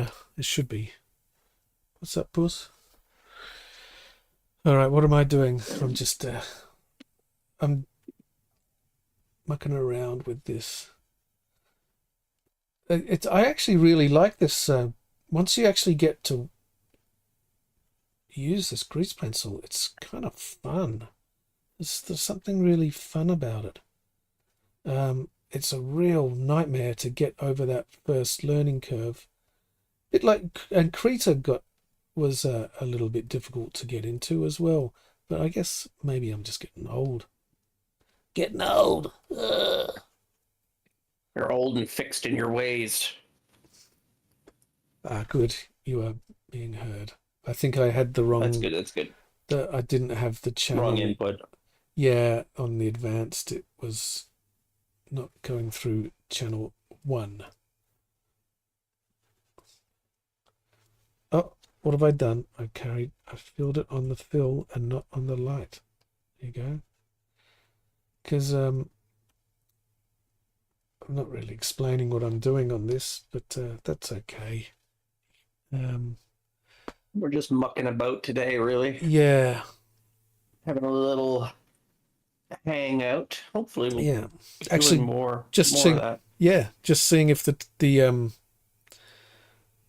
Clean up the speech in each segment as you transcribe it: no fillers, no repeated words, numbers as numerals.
better. It should be. What's up, Puss? All right, what am I doing? I'm mucking around with this. I actually really like this. Once you actually get to use this grease pencil, it's kind of fun. There's something really fun about it. It's a real nightmare to get over that first learning curve. Bit like, and Krita was a little bit difficult to get into as well. But I guess maybe I'm just getting old. Getting old. Ugh. You're old and fixed in your ways. Ah, good. You are being heard. I think I had the wrong. That's good. That's good. I didn't have the channel. Wrong input. Yeah, on the advanced, it was not going through channel 1. Oh, what have I done? I filled it on the fill and not on the light. There you go. Because I'm not really explaining what I'm doing on this, but that's okay. We're just mucking about today, really. Yeah. Having a little hangout. Hopefully, we'll actually more. Just more seeing, of that. yeah, just seeing if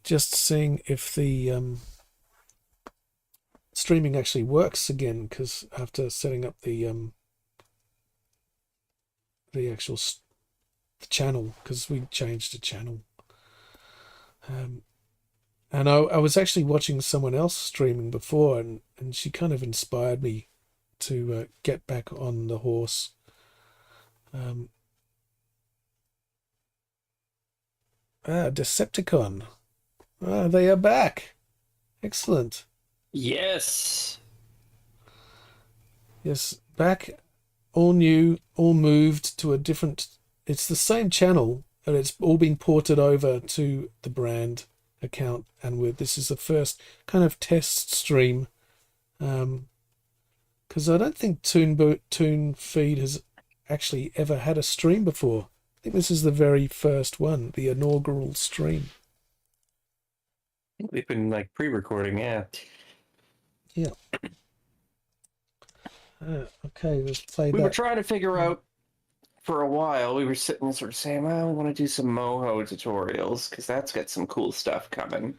just seeing if the streaming actually works again, because after setting up the actual the channel, because we changed the channel. And I was actually watching someone else streaming before, and she kind of inspired me to get back on the horse. Decepticon. They are back. Excellent. Yes. Yes, back, all new, all moved to a different... It's the same channel, and it's all been ported over to the brand account, and this is the first kind of test stream, because I don't think TOONFEED has actually ever had a stream before. I think this is the very first one, the inaugural stream. We've been like pre-recording, yeah. Okay, let's play that. We were trying to figure out for a while. We were sitting and sort of saying, well, we want to do some Moho tutorials because that's got some cool stuff coming.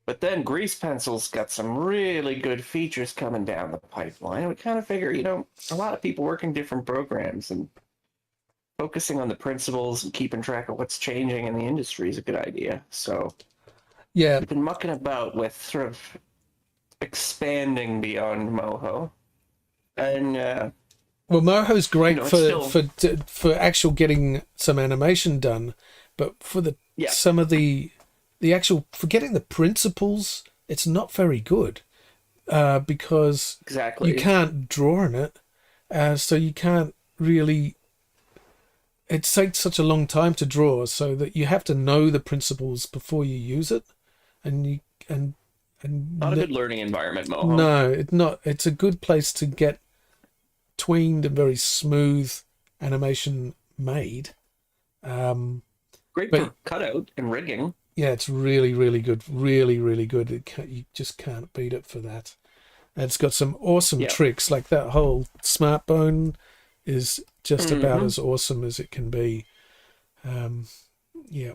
But then Grease Pencil's got some really good features coming down the pipeline. We kind of figure, a lot of people working different programs, and focusing on the principles and keeping track of what's changing in the industry is a good idea. So yeah, we've been mucking about with sort of expanding beyond Moho. And well, Moho's great for actual getting some animation done, but for some of the actual, for getting the principles, it's not very good, because you can't draw in it, so you can't really. It takes such a long time to draw, so that you have to know the principles before you use it, and not a good learning environment, Moho. No, it's not. It's a good place to get tweened and very smooth animation made. Great for cutout and rigging. Yeah, it's really, really good. Really, really good. You just can't beat it for that. And it's got some awesome tricks, like that whole smart bone is just about as awesome as it can be. Yeah.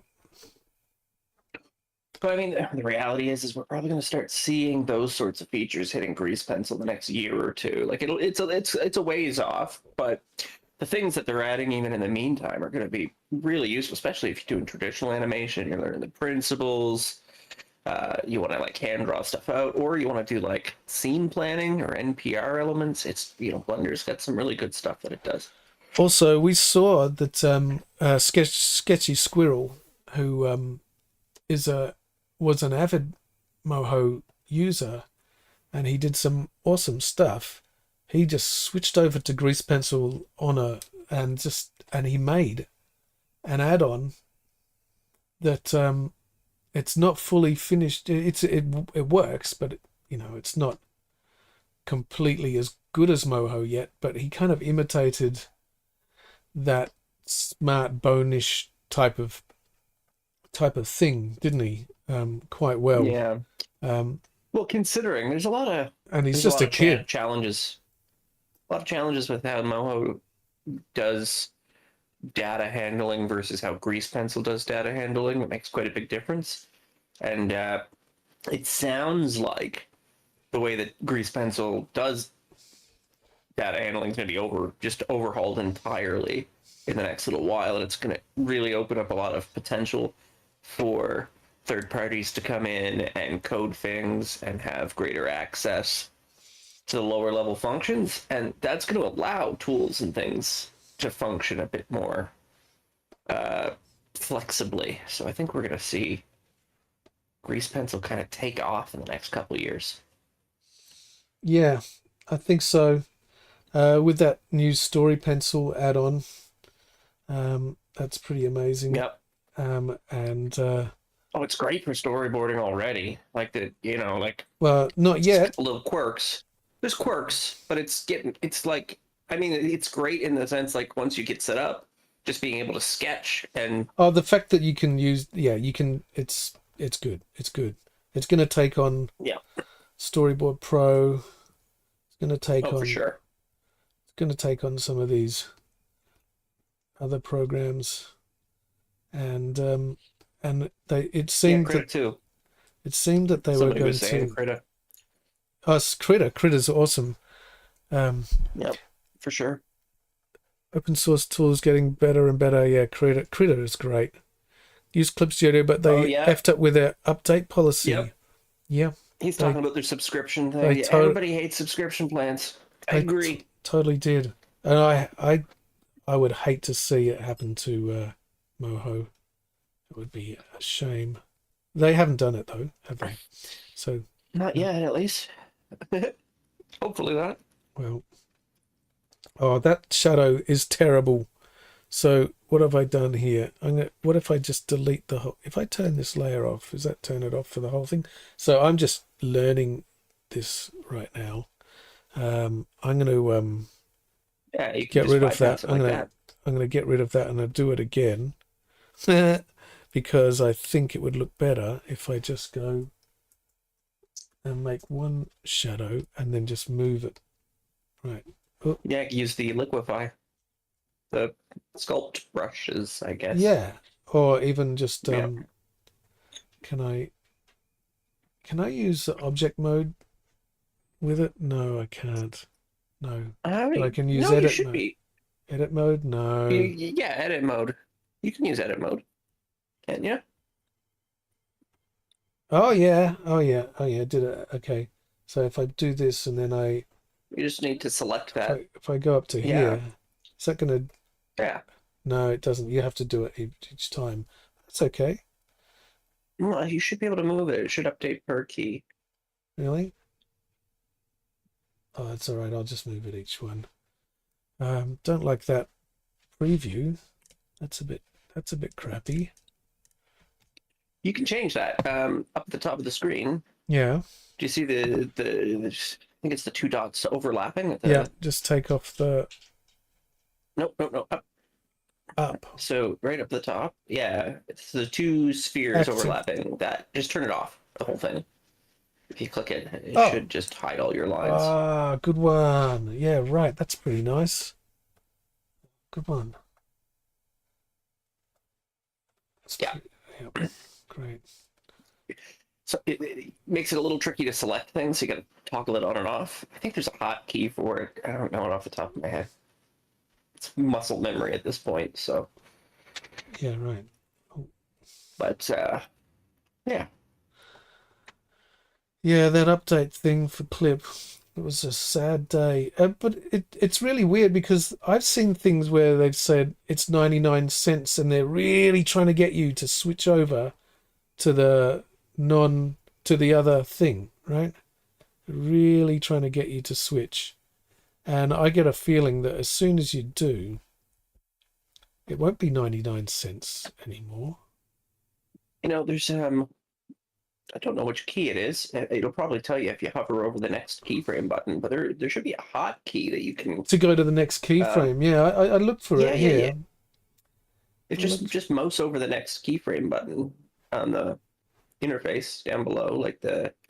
But I mean, the reality is we're probably going to start seeing those sorts of features hitting Grease Pencil the next year or two. Like it's a ways off, but the things that they're adding even in the meantime are going to be really useful, especially if you're doing traditional animation. You're learning the principles. You want to like hand draw stuff out, or you want to do like scene planning or NPR elements. It's Blender's got some really good stuff that it does. Also, we saw that Sketchy Squirrel, who was an avid Moho user, and he did some awesome stuff. He just switched over to Grease Pencil and he made an add-on that it's not fully finished. It works, but it's not completely as good as Moho yet. But he kind of imitated that smart bone-ish type of thing, didn't he? quite well. Yeah. Um, Well, considering and he's there's a just lot a of kid. challenges, a lot of challenges with how Moho does data handling versus how Grease Pencil does data handling. It makes quite a big difference. And it sounds like the way that Grease Pencil does data handling is going to be just overhauled entirely in the next little while, and it's going to really open up a lot of potential for third parties to come in and code things and have greater access to the lower level functions, and that's going to allow tools and things to function a bit more flexibly. So I think we're going to see Grease Pencil kind of take off in the next couple of years. Yeah, I think so. With that new story pencil add-on, that's pretty amazing. Yep. And Oh, it's great for storyboarding already. Like like well, not yet. little quirks. There's quirks, but it's like, I mean, it's great in the sense like once you get set up, just being able to sketch and Oh, the fact that you can use, yeah, you can. It's good. It's good. It's going to take on yeah. Storyboard Pro. It's going to take Oh, for on. sure. It's going to take on some of these other programs, and they. It Yeah, seemed Critter that too. it seemed that they were Somebody going was saying to. Critter. Us Critter's awesome. Um, Yep, for sure. Open source tools getting better and better. Yeah, Critter is great. Use Clip Studio, but Oh they yeah. effed up with their update policy. Yep. Yeah, He's they talking about their subscription they thing. Yeah, to everybody hates subscription plans. I they agree. totally did, and I would hate to see it happen to Moho. It would be a shame. They haven't done it though, have they? So Not yet, at least. Hopefully not. well, oh, that shadow is terrible. So what have I done here? What if I just delete the whole? If I turn this layer off, does that turn it off for the whole thing? So I'm just learning this right now. I'm going to Yeah, you can get just rid of that. bypass it like that. I'm going to get rid of that, and I'll do it again because I think it would look better if I just go and make one shadow and then just move it. Right. Oh, Yeah, use the liquify, the sculpt brushes, I guess. yeah. Or even just Yeah. can I use the object mode with it? No, I can't. No. I mean, But I can use no, you edit should mode. be. Edit mode? No. Yeah, edit mode. You can use edit mode, can't you? Oh yeah. Oh yeah. Oh yeah. Did it. Okay. So if I do this and then You just need to select that. if I go up to Yeah. here, is that gonna? Yeah. No, it doesn't. You have to do it each time. That's okay. Well, you should be able to move it. It should update per key. Really? Oh, that's all right. I'll just move it each one. Don't like that preview. That's a bit crappy. You can change that up at the top of the screen. Yeah. Do you see I think it's the two dots overlapping? Yeah. Just take off the Nope, up. up. So right up the top, yeah, it's the two spheres Active. overlapping. That just turn it off, the whole thing. If you click it, it Oh. should just hide all your lines. Ah, good one. Yeah, right. That's pretty nice. Good one. That's Yeah. Yep. Great. So it makes it a little tricky to select things. You got to toggle it on and off. I think there's a hotkey for it. I don't know it off the top of my head. It's muscle memory at this point. So, Yeah, right. but yeah. Yeah, that update thing for Clip. It was a sad day. But it's really weird because I've seen things where they've said it's 99 cents and they're really trying to get you to switch over to the other thing, right? Really trying to get you to switch. And I get a feeling that as soon as you do, it won't be 99 cents anymore. There's I don't know which key it is. It'll probably tell you if you hover over the next keyframe button, but there should be a hotkey that you can To go to the next keyframe. Yeah, I looked for it here. Yeah. It's just mouse over the next keyframe button on the interface down below, like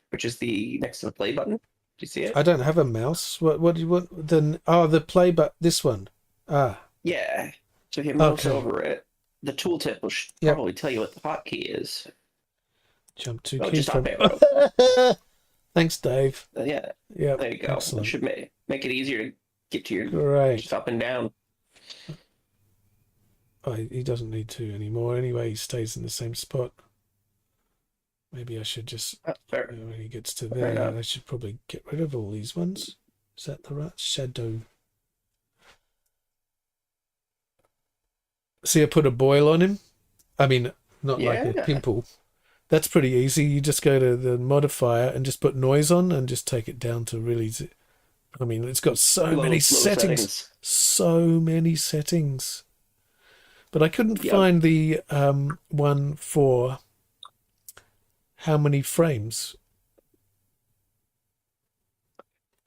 which is the next to the play button. Do you see it? I don't have a mouse. What do you want? Then the play but this one. Ah, Yeah. So if you mouse okay. over it, the tooltip will Yep. probably tell you what the hotkey is. Jump to Oh, key just up from. arrow. Thanks, Dave. Yeah, Yep. there you go. It Excellent. should make it easier to get to your Great. just up and down. Oh, he doesn't need to anymore. Anyway, he stays in the same spot. Maybe I should just, Fair. when he gets to Fair there, enough. I should probably get rid of all these ones. Is that the right shadow? See, I put a boil on him. I mean, not like a Yeah. pimple. That's pretty easy. You just go to the modifier and just put noise on and just take it down to really. I mean, it's got so many settings. So many settings. But I couldn't find the one for how many frames.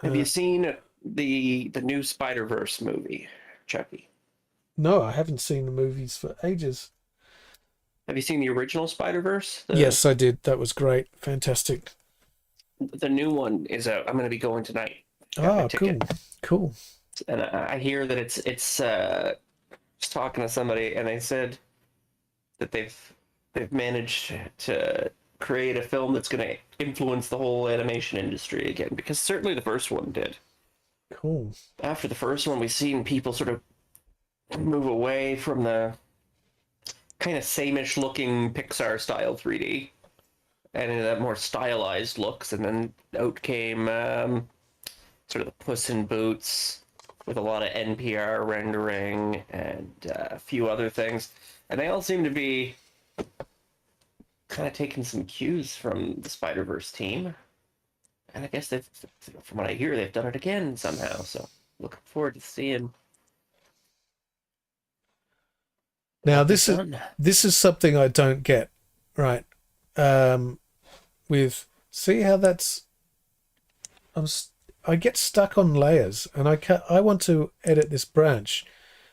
Have you seen the new Spider-Verse movie, Chucky? No, I haven't seen the movies for ages. Have you seen the original Spider-Verse? Yes, I did. That was great. Fantastic. The new one is out. I'm going to be going tonight. Ah, cool. Cool. And I hear that it's just talking to somebody, and they said that they've managed to create a film that's going to influence the whole animation industry again, because certainly the first one did. Cool. After the first one, we've seen people sort of move away from the kind of same-ish looking Pixar style 3D and into that more stylized looks, and then out came sort of the Puss in Boots with a lot of NPR rendering and a few other things, and they all seem to be kind of taking some cues from the Spider-Verse team, and I guess from what I hear, they've done it again somehow. So looking forward to seeing. Now this is something I don't get, right? With see how that's I get stuck on layers, and I want to edit this branch.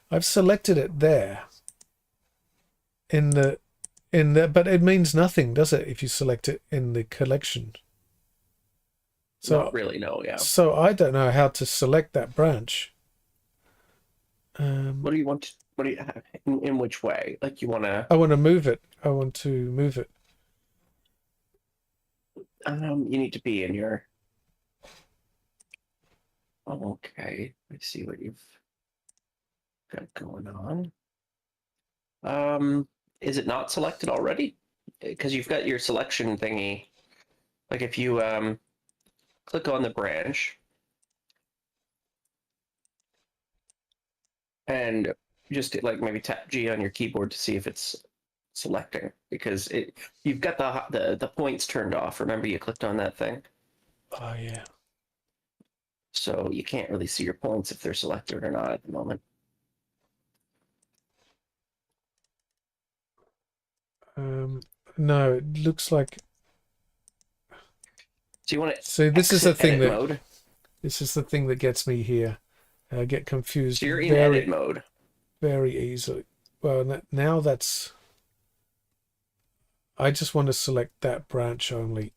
I've selected it there in the but it means nothing, does it, if you select it in the collection? So not really, no. Yeah. So I don't know how to select that branch. What do you want? What do you have? In which way? Like you want to? I want to move it. I want to move it. You need to be in your. Oh, okay. Let's see what you've got going on. Is it not selected already? Because you've got your selection thingy. Like if you click on the branch and just like maybe tap G on your keyboard to see if it's selecting, because you've got the points turned off. Remember, you clicked on that thing. Oh yeah. So you can't really see your points if they're selected or not at the moment. No, it looks like. So you want to. So this is the thing that. Mode. This is the thing that gets me here. I get confused. So you're in edit mode. Very easily. Well, now that's. I just want to select that branch only.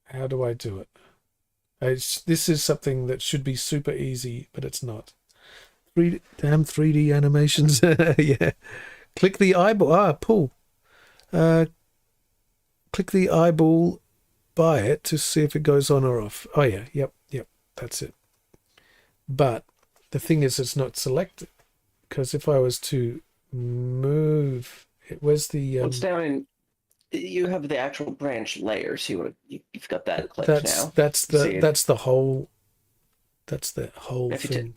How do I do it? This is something that should be super easy, but it's not. Damn 3D animations. Yeah. Click the eyeball. Pull. Click the eyeball by it to see if it goes on or off. Oh yeah. Yep. That's it. But the thing is, it's not selected, because if I was to move it, where's the It's down in. You have the actual branch layer, so you've got that clicked now. That's the whole thing.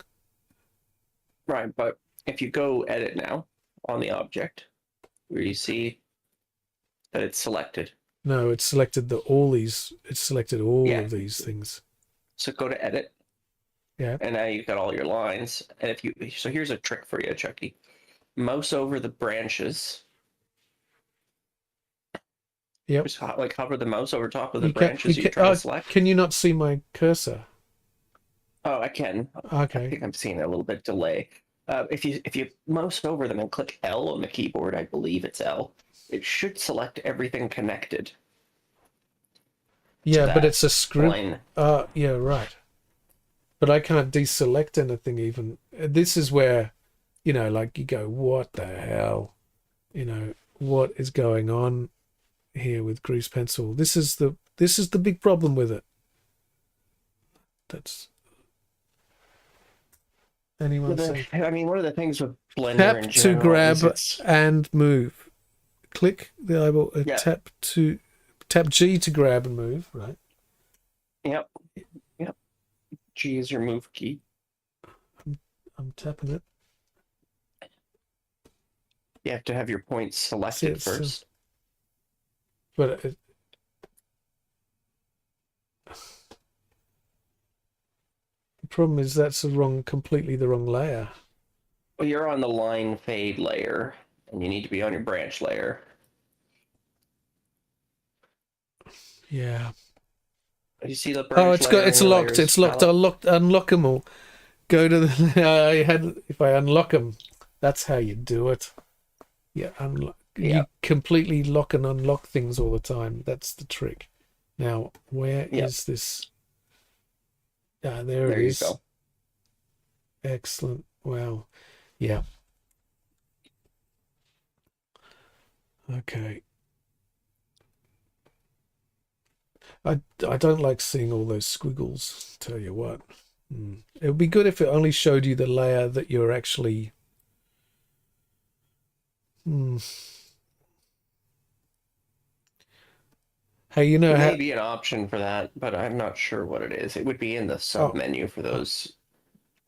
Right, but if you go edit now on the object, where you see that it's selected. No, it's selected all of these things. So go to edit. Yeah. And now you've got all your lines. And so here's a trick for you, Chucky. Mouse over the branches. Yep. Just like hover the mouse over top of the branches you're trying to select. Can you not see my cursor? Oh, I can. Okay. I think I'm seeing a little bit delay. If you mouse over them and click L on the keyboard, I believe it's L, it should select everything connected. to Yeah, but that it's a script. line. Yeah, right. But I can't deselect anything even. This is where, like you go, what the hell? What is going on here with grease pencil? This is the big problem with it. That's anyone saying I mean, one of the things with Blender tap in to general is grab it's and move. Click the eyeball. yeah, Tap G to grab and move. Right. yep, yep. G is your move key. I'm tapping it. You have to have your points See, selected it's first. but the problem is that's completely the wrong layer. Well, you're on the line fade layer, and you need to be on your branch layer. Yeah. You see the Oh, branch layer in it's your locked. layers It's locked. palette? Unlock them all. Go to the. If I unlock them, that's how you do it. Yeah, unlock. Yeah, You completely lock and unlock things all the time. That's the trick. Now, where yep. is this? Ah, there it There you is. go. Excellent. Wow. Yeah. Okay. I don't like seeing all those squiggles. Tell you what. It would be good if it only showed you the layer that you're actually. Hmm. Hey, There how? may be an option for that, but I'm not sure what it is. It would be in the sub Oh. menu for those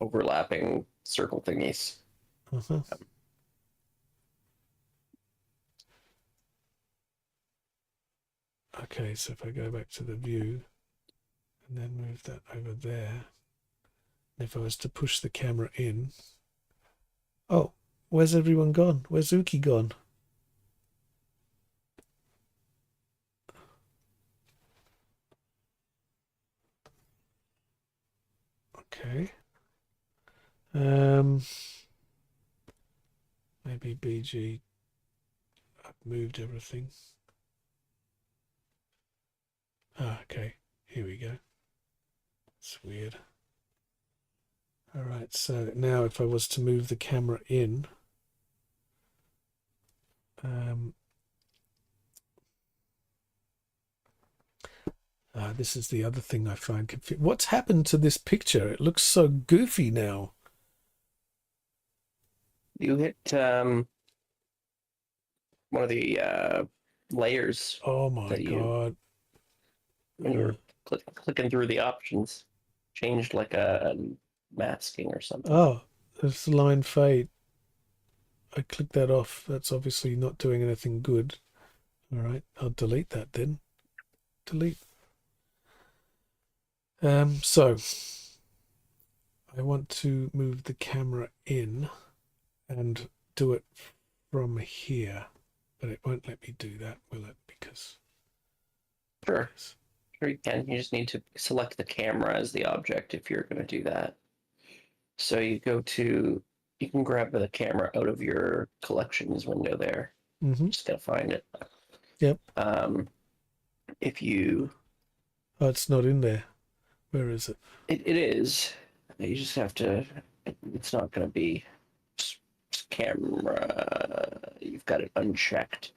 overlapping circle thingies. Uh-huh. Okay, so if I go back to the view and then move that over there, and if I was to push the camera in, oh, where's everyone gone? Where's Uki gone? Okay. Maybe BG. I've moved everything. Ah, okay. Here we go. It's weird. All right, so now if I was to move the camera in, this is the other thing I find confusing. What's happened to this picture? It looks so goofy now. You hit one of the layers Oh my that you, God. when you were clicking through the options, changed like a masking or something. Oh, there's the line fade. I clicked that off. That's obviously not doing anything good. All right, I'll delete that then. Delete. So I want to move the camera in and do it from here, but it won't let me do that, will it? Because Sure. Sure you can. You just need to select the camera as the object if you're going to do that. So you can grab the camera out of your collections window there. Just gotta find it. Yep. If you, Oh, it's not in there. Where is it? it is. You just have to. It's not gonna be camera. You've got it unchecked.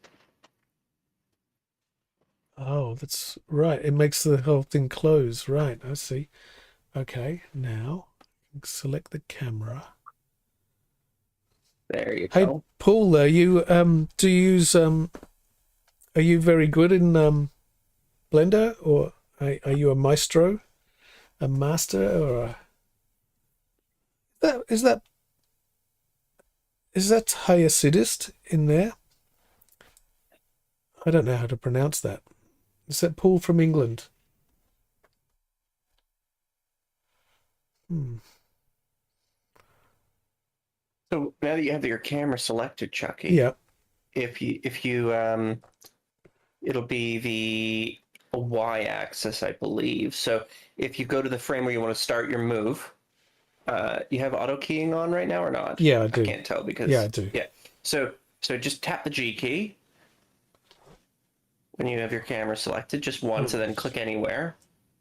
Oh, that's right. It makes the whole thing close. Right, I see. Okay, now select the camera. There you Hey, go. Paul, do you use are you very good in Blender, or are you a maestro, a master, or is that Hyacidist in there? I don't know how to pronounce that. Is that Paul from England? So now that you have your camera selected, Chucky, Yeah. if you it'll be the y-axis, I believe. So if you go to the frame where you want to start your move, you have auto keying on right now or not? Yeah, I I do. can't tell Yeah, because I do. yeah. So just tap the G key. when you have your camera selected, just once, Oh, and then click anywhere,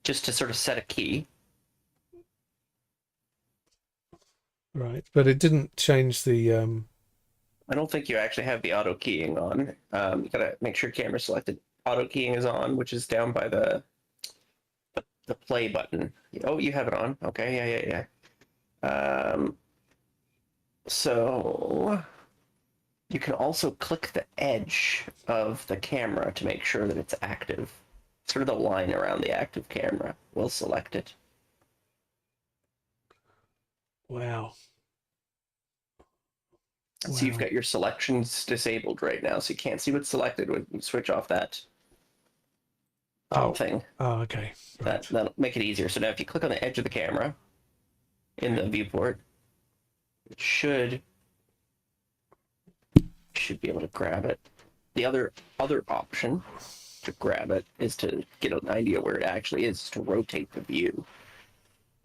just to sort of set a key. right, but it didn't change the I don't think you actually have the auto keying on. You gotta make sure camera selected. Auto keying is on, which is down by the play button. Oh, you have it on. Okay, yeah. So you can also click the edge of the camera to make sure that it's active. Sort of the line around the active camera will select it. wow. So you've Wow. got your selections disabled right now, so you can't see what's selected when you switch off that top Oh. thing. Oh, okay. Right. That'll make it easier. So now if you click on the edge of the camera in the viewport, it should be able to grab it. The other option to grab it is to get an idea where it actually is, to rotate the view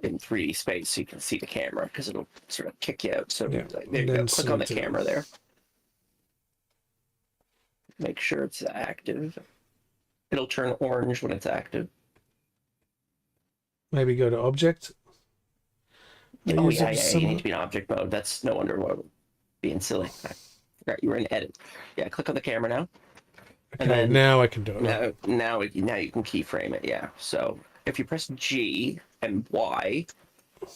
in 3D space so you can see the camera, because it'll sort of kick you out. So Yeah. there And you go. then Click on the select it. camera there. Make sure it's active. It'll turn orange when it's active. Maybe go to object. Oh yeah. You need to be in object mode. That's no wonder why being silly. I forgot you were in edit. Yeah, click on the camera now. And Okay, then now I can do it. Right. now you can keyframe it. Yeah. So if you press G and Y,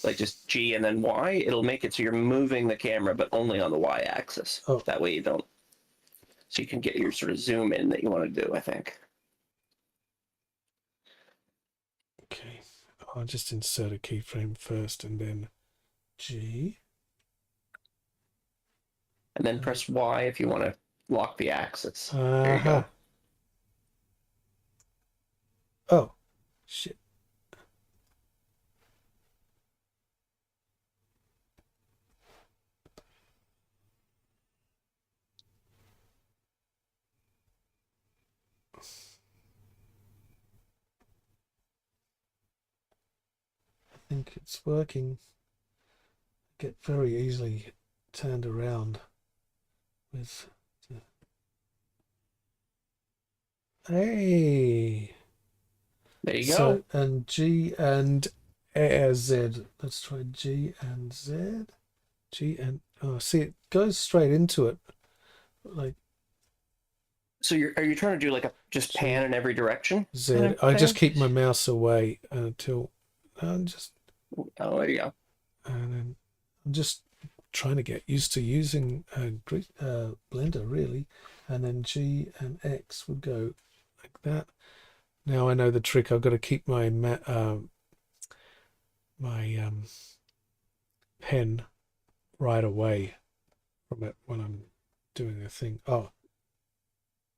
like just G and then Y, it'll make it so you're moving the camera, but only on the Y axis. Oh. That way you don't. So you can get your sort of zoom in that you want to do, I think. Okay. I'll just insert a keyframe first and then G. And then press Y if you want to lock the axis. There you go. Oh, shit. I think it's working. Get very easily turned around with. Hey. There you So go. and G and Z. Let's try G and Z. G and see, it goes straight into it. Like. So are you trying to do like a just pan in every direction? Z. I just keep my mouse away until just. Oh, there you go. And then I'm just trying to get used to using Blender really, and then G and X would go like that. Now I know the trick. I've got to keep my pen right away from it when I'm doing a thing. Oh,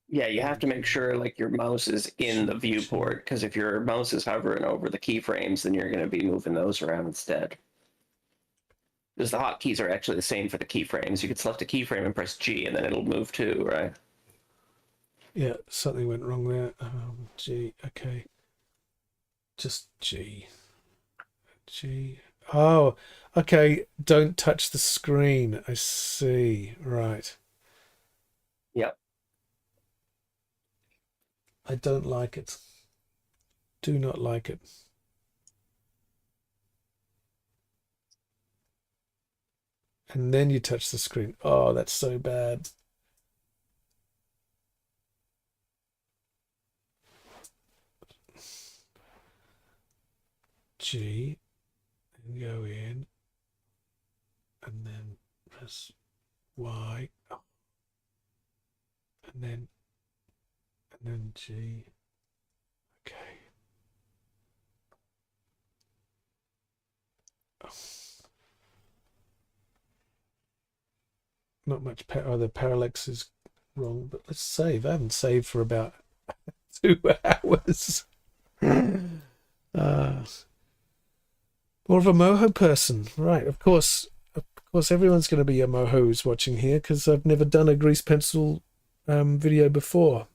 Yeah, you have to make sure like your mouse is in the viewport, because if your mouse is hovering over the keyframes, then you're going to be moving those around instead. Because the hotkeys are actually the same for the keyframes. You could select a keyframe and press G, and then it'll move too, right? yeah, something went wrong there. G, okay. Just G. G. Oh, okay. Don't touch the screen. I see. Right. Yep. I don't like it. Do not like it. And then you touch the screen. Oh, that's so bad. G, and go in, and then press Y, and then G. Okay. Not much. The parallax is wrong, but let's save. I haven't saved for about 2 hours. More of a Moho person, right? Of course, everyone's going to be a Moho who's watching here, because I've never done a grease pencil video before.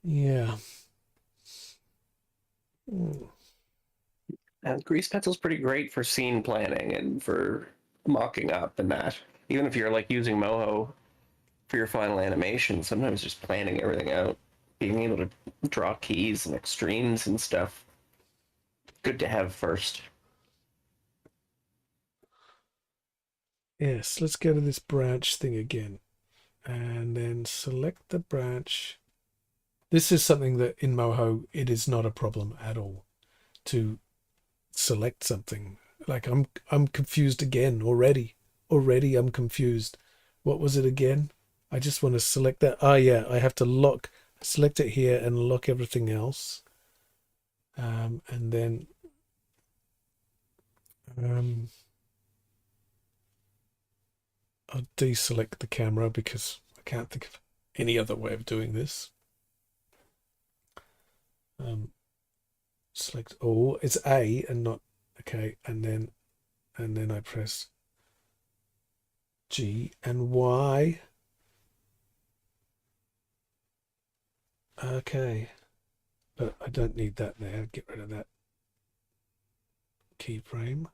Yeah. And grease pencil's pretty great for scene planning and for mocking up and that. Even if you're like using Moho for your final animation, sometimes just planning everything out, being able to draw keys and extremes and stuff. Good to have first. Yes, let's go to this branch thing again. And then select the branch. This is something that in Moho, it is not a problem at all to select something. Like I'm confused again already. Already I'm confused. What was it again? I just want to select that. Oh yeah, I have to select it here and lock everything else. And then I'll deselect the camera because I can't think of any other way of doing this. Select all. It's A and not okay, and then I press G and Y. Okay, but I don't need that there. Get rid of that keyframe.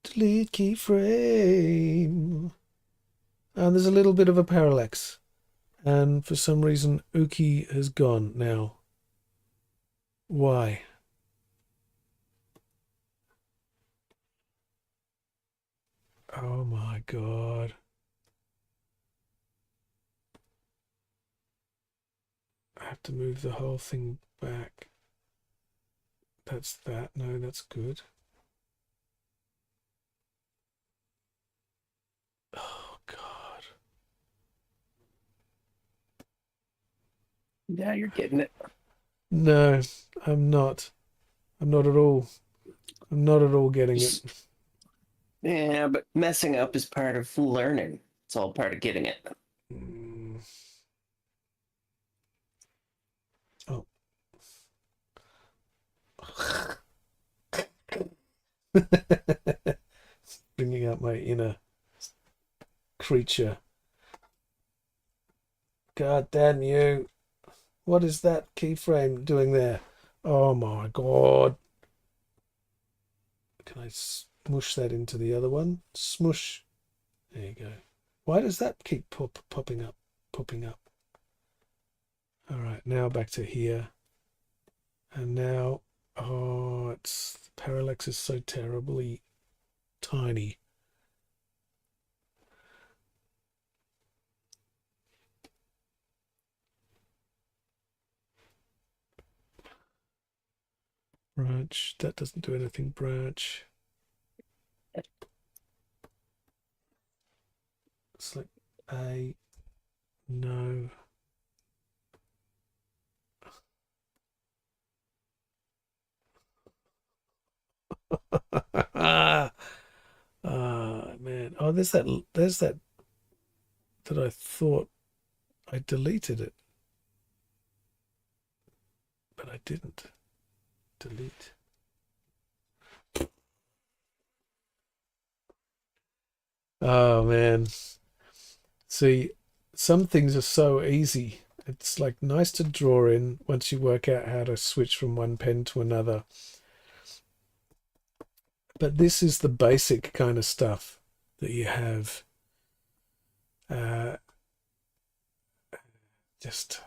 Delete keyframe. And there's a little bit of a parallax, and for some reason Uki has gone now. Why? Oh my god. I have to move the whole thing back. That's that. No, that's good. Oh god. Yeah, you're getting it. No, I'm not. I'm not at all. I'm not at all getting it. Yeah, but messing up is part of learning. It's all part of getting it. Mm. Oh. Bringing out my inner creature. God damn you. What is that keyframe doing there? Oh my god. Can I smush that into the other one? Smush. There you go. Why does that keep popping up? Popping up. All right, now back to here. And now, oh, the parallax is so terribly tiny. Branch, that doesn't do anything. Branch. Select A. No. Ah, man. Oh, there's that that I thought I deleted it, but I didn't. Delete. Oh man. See, some things are so easy. It's like nice to draw in once you work out how to switch from one pen to another. But this is the basic kind of stuff that you have. Just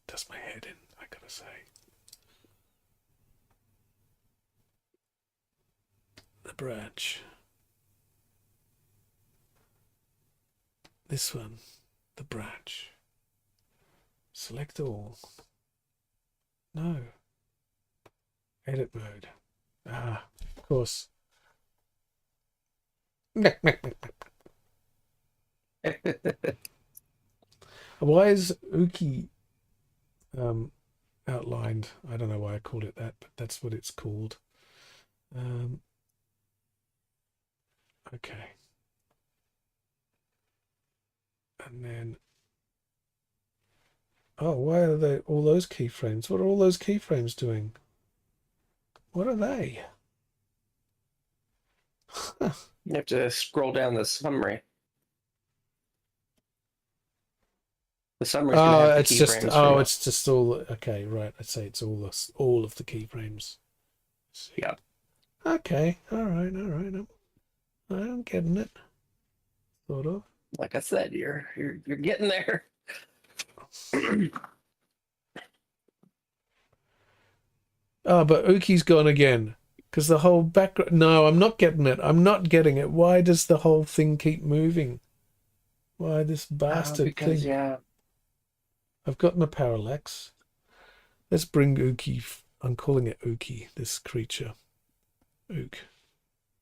does my head in, I gotta say. The branch. This one, the branch. Select all. No. Edit mode. Ah, of course. Why is Uki outlined? I don't know why I called it that, but that's what it's called. Okay. And then, oh, why are they all those keyframes? What are all those keyframes doing? What are they? You have to scroll down the summary. The summary's going to have the keyframes for you. It's just all okay, right. I'd say it's all of the keyframes. Yeah. Okay, all right. I'm getting it. Sort of. Like I said, you're getting there. Oh, but Uki's gone again. Because the whole background... No, I'm not getting it. I'm not getting it. Why does the whole thing keep moving? Why this bastard Because thing? yeah, I've got my parallax. Let's bring Uki. I'm calling it Uki, this creature. Ook.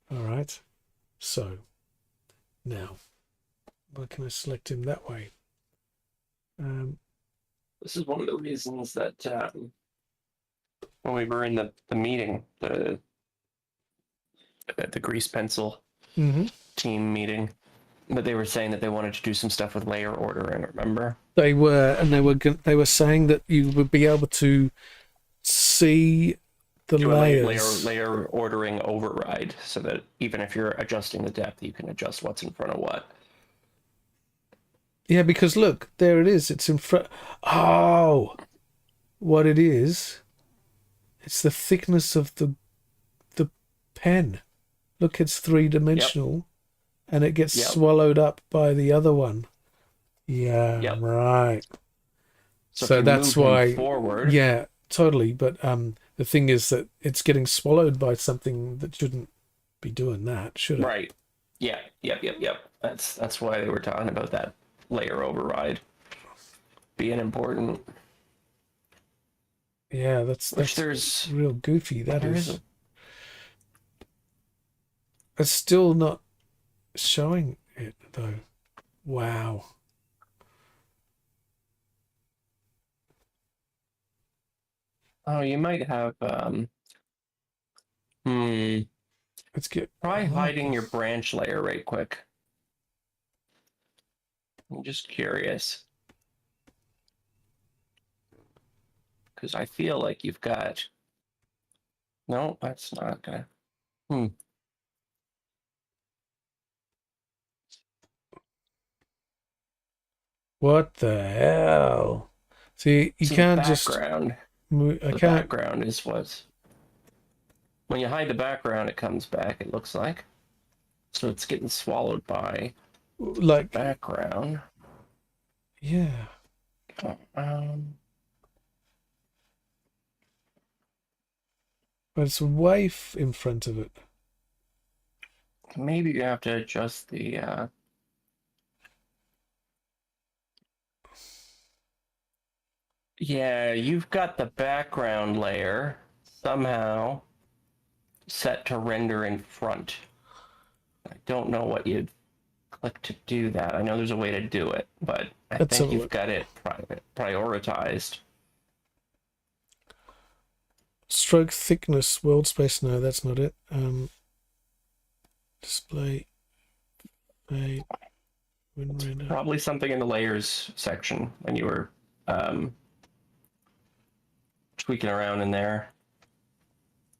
All right. So, now, why can I select him that way? this is one of the reasons that when we were in the meeting, the grease pencil Mm-hmm. team meeting, but they were saying that they wanted to do some stuff with layer ordering. Remember? They were saying that you would be able to see the Do a layers. layer ordering override, so that even if you're adjusting the depth, you can adjust what's in front of what. Yeah, because look, there it is. It's in front. Oh, what it is? It's the thickness of the pen. Look, it's three-dimensional, and it gets swallowed up by the other one. Yeah, right. So that's why. Forward. Yeah, totally. But the thing is that it's getting swallowed by something that shouldn't be doing that, should it? Right. Yeah. Yep. That's why they were talking about that layer override being important. Yeah, that's there's real goofy. That is. A... It's still not showing it though. Wow. Oh, you might have Let's get try hiding your branch layer right quick. I'm just curious. Because I feel like you've got... No, that's not gonna... What the hell? See, you can't just move. I the can't. Background is what... When you hide the background, it comes back, it looks like. So it's getting swallowed by like background. Yeah. But it's way in front of it. Maybe you have to adjust the yeah, you've got the background layer somehow set to render in front. I don't know what you'd click to do that. I know there's a way to do it, but I think you've got it prioritized. Stroke thickness, world space. No, that's not it. Display. Probably something in the layers section when you were tweaking around in there.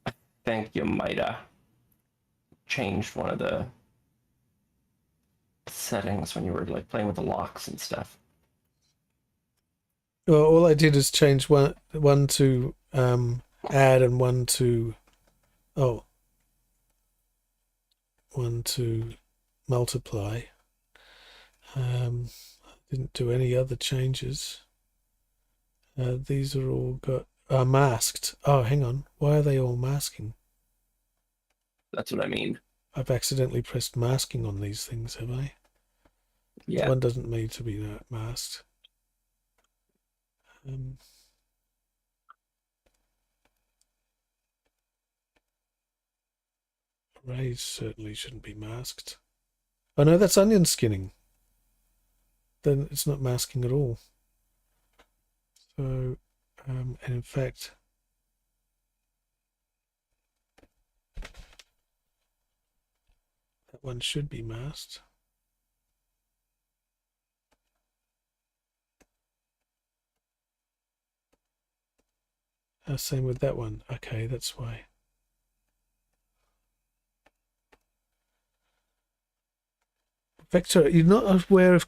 I think you might have changed one of the settings when you were like playing with the locks and stuff. Well, all I did is change one to add and one to one to multiply. Didn't do any other changes. These are all masked. Oh, hang on. Why are they all masking? That's what I mean. I've accidentally pressed masking on these things, have I? Yeah. One doesn't need to be masked. Arrays certainly shouldn't be masked. Oh no, that's onion skinning. Then it's not masking at all. So, and in fact, that one should be masked. Same with that one. Okay, that's why. Vector, you're not aware of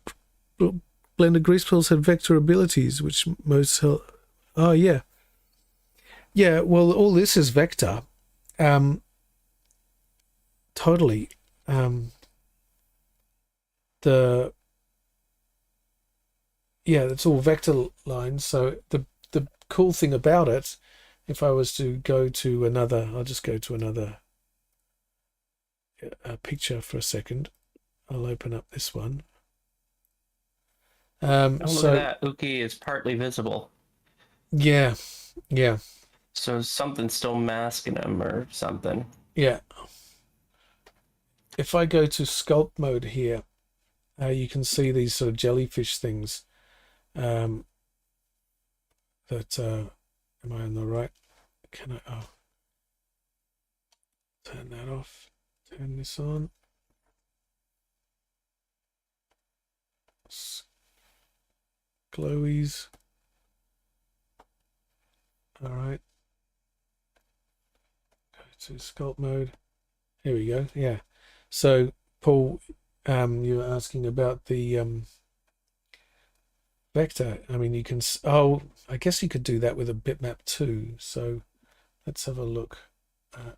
Blender Grease Pearls had vector abilities, which most help. Oh, yeah. Yeah, well, all this is vector. Totally. The yeah, it's all vector lines. So the cool thing about it, if I was to go to another, I'll just go to another picture for a second. I'll open up this one. Oh, look at So that. Uki is partly visible. yeah, yeah, So something's still masking him or something. yeah. If I go to sculpt mode here, you can see these sort of jellyfish things. Um, that am I on the right? Can I? Oh, turn that off. Turn this on. Glowies. All right. Go to sculpt mode. Here we go. Yeah. So Paul, you were asking about the vector. I mean, you can. Oh, I guess you could do that with a bitmap too. So let's have a look. If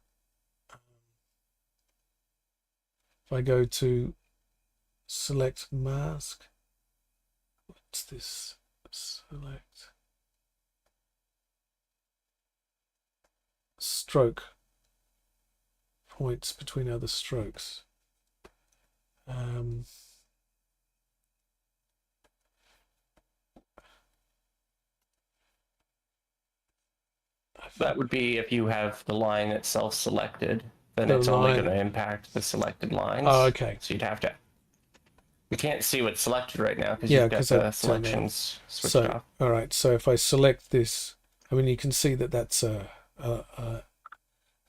I go to select mask, what's this? Select stroke points between other strokes. That would be if you have the line itself selected, then The it's only line. going to impact the selected lines. Oh, okay. So you'd have to. We can't see what's selected right now because Yeah, you've got because I the turned that. selections switched So, off. all right. So if I select this, I mean, you can see that that's and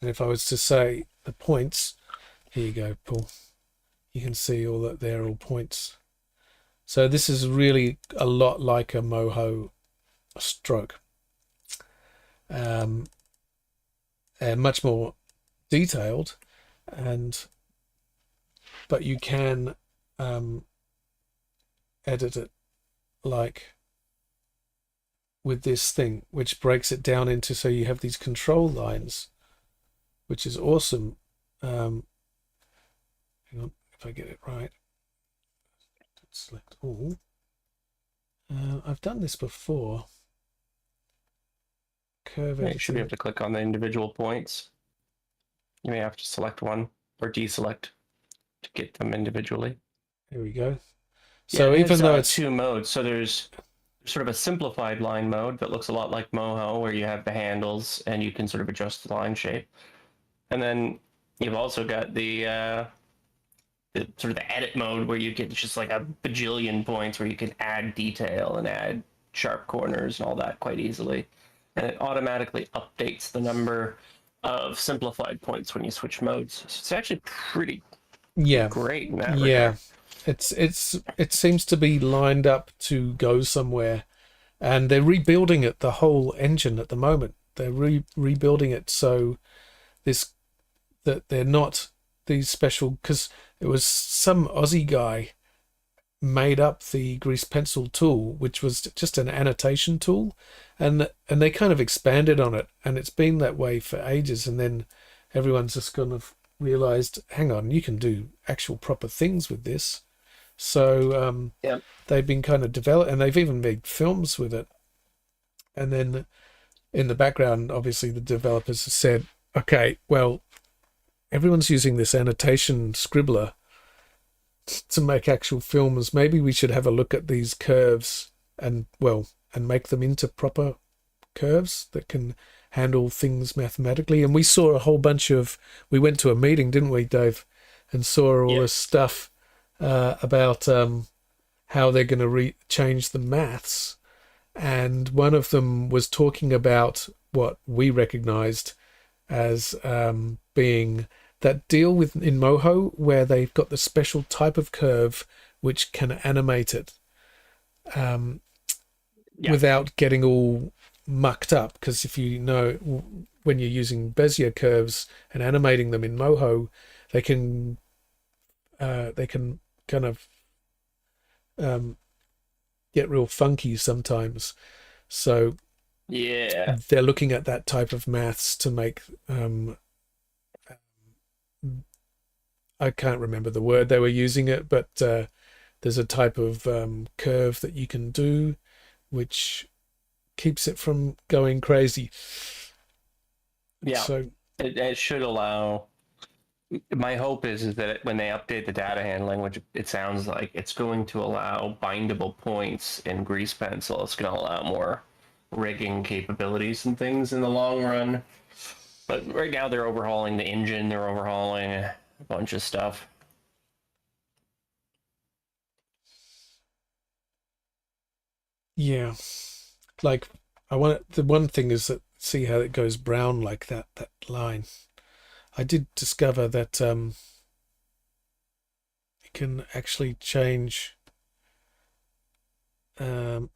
if I was to say the points, here you go, Paul. You can see all that they're all points. So this is really a lot like a Moho stroke, and much more detailed, but you can edit it like with this thing, which breaks it down into, so you have these control lines, which is awesome. Hang on, if I get it right. Select all. I've done this before. Curve Yeah, you should be editing. able to click on the individual points. You may have to select one or deselect to get them individually. Here we go. Yeah, So it even has though it's two modes. So there's sort of a simplified line mode that looks a lot like Moho, where you have the handles and you can sort of adjust the line shape. And then you've also got the sort of the edit mode where you get just like a bajillion points where you can add detail and add sharp corners and all that quite easily. And it automatically updates the number of simplified points when you switch modes. So it's actually pretty yeah, great in that yeah. regard. It seems to be lined up to go somewhere, and they're rebuilding it, the whole engine at the moment. They're rebuilding it so this that they're not these special, because it was some Aussie guy made up the grease pencil tool, which was just an annotation tool, and they kind of expanded on it, and it's been that way for ages, and then everyone's just kind of realized, hang on, you can do actual proper things with this. So Yeah. they've been kind of developed, and they've even made films with it. And then in the background, obviously the developers have said, okay, well, everyone's using this annotation scribbler to make actual films. Maybe we should have a look at these curves and make them into proper curves that can handle things mathematically. And we saw a whole bunch of, we went to a meeting, didn't we, Dave, and saw all this stuff about how they're going to change the maths. And one of them was talking about what we recognized as being that deal with in Moho where they've got the special type of curve which can animate it without getting all mucked up. Because if you know, when you're using Bezier curves and animating them in Moho, they can kind of get real funky sometimes. So Yeah. they're looking at that type of maths to make I can't remember the word they were using it, but there's a type of curve that you can do which keeps it from going crazy. Yeah, So it should allow. My hope is that when they update the data handling, which it sounds like, it's going to allow bindable points in Grease Pencil. It's going to allow more rigging capabilities and things in the long run. But right now they're overhauling the engine, they're overhauling a bunch of stuff. yeah, like the one thing is that see how it goes brown like that line. I did discover that you can actually change the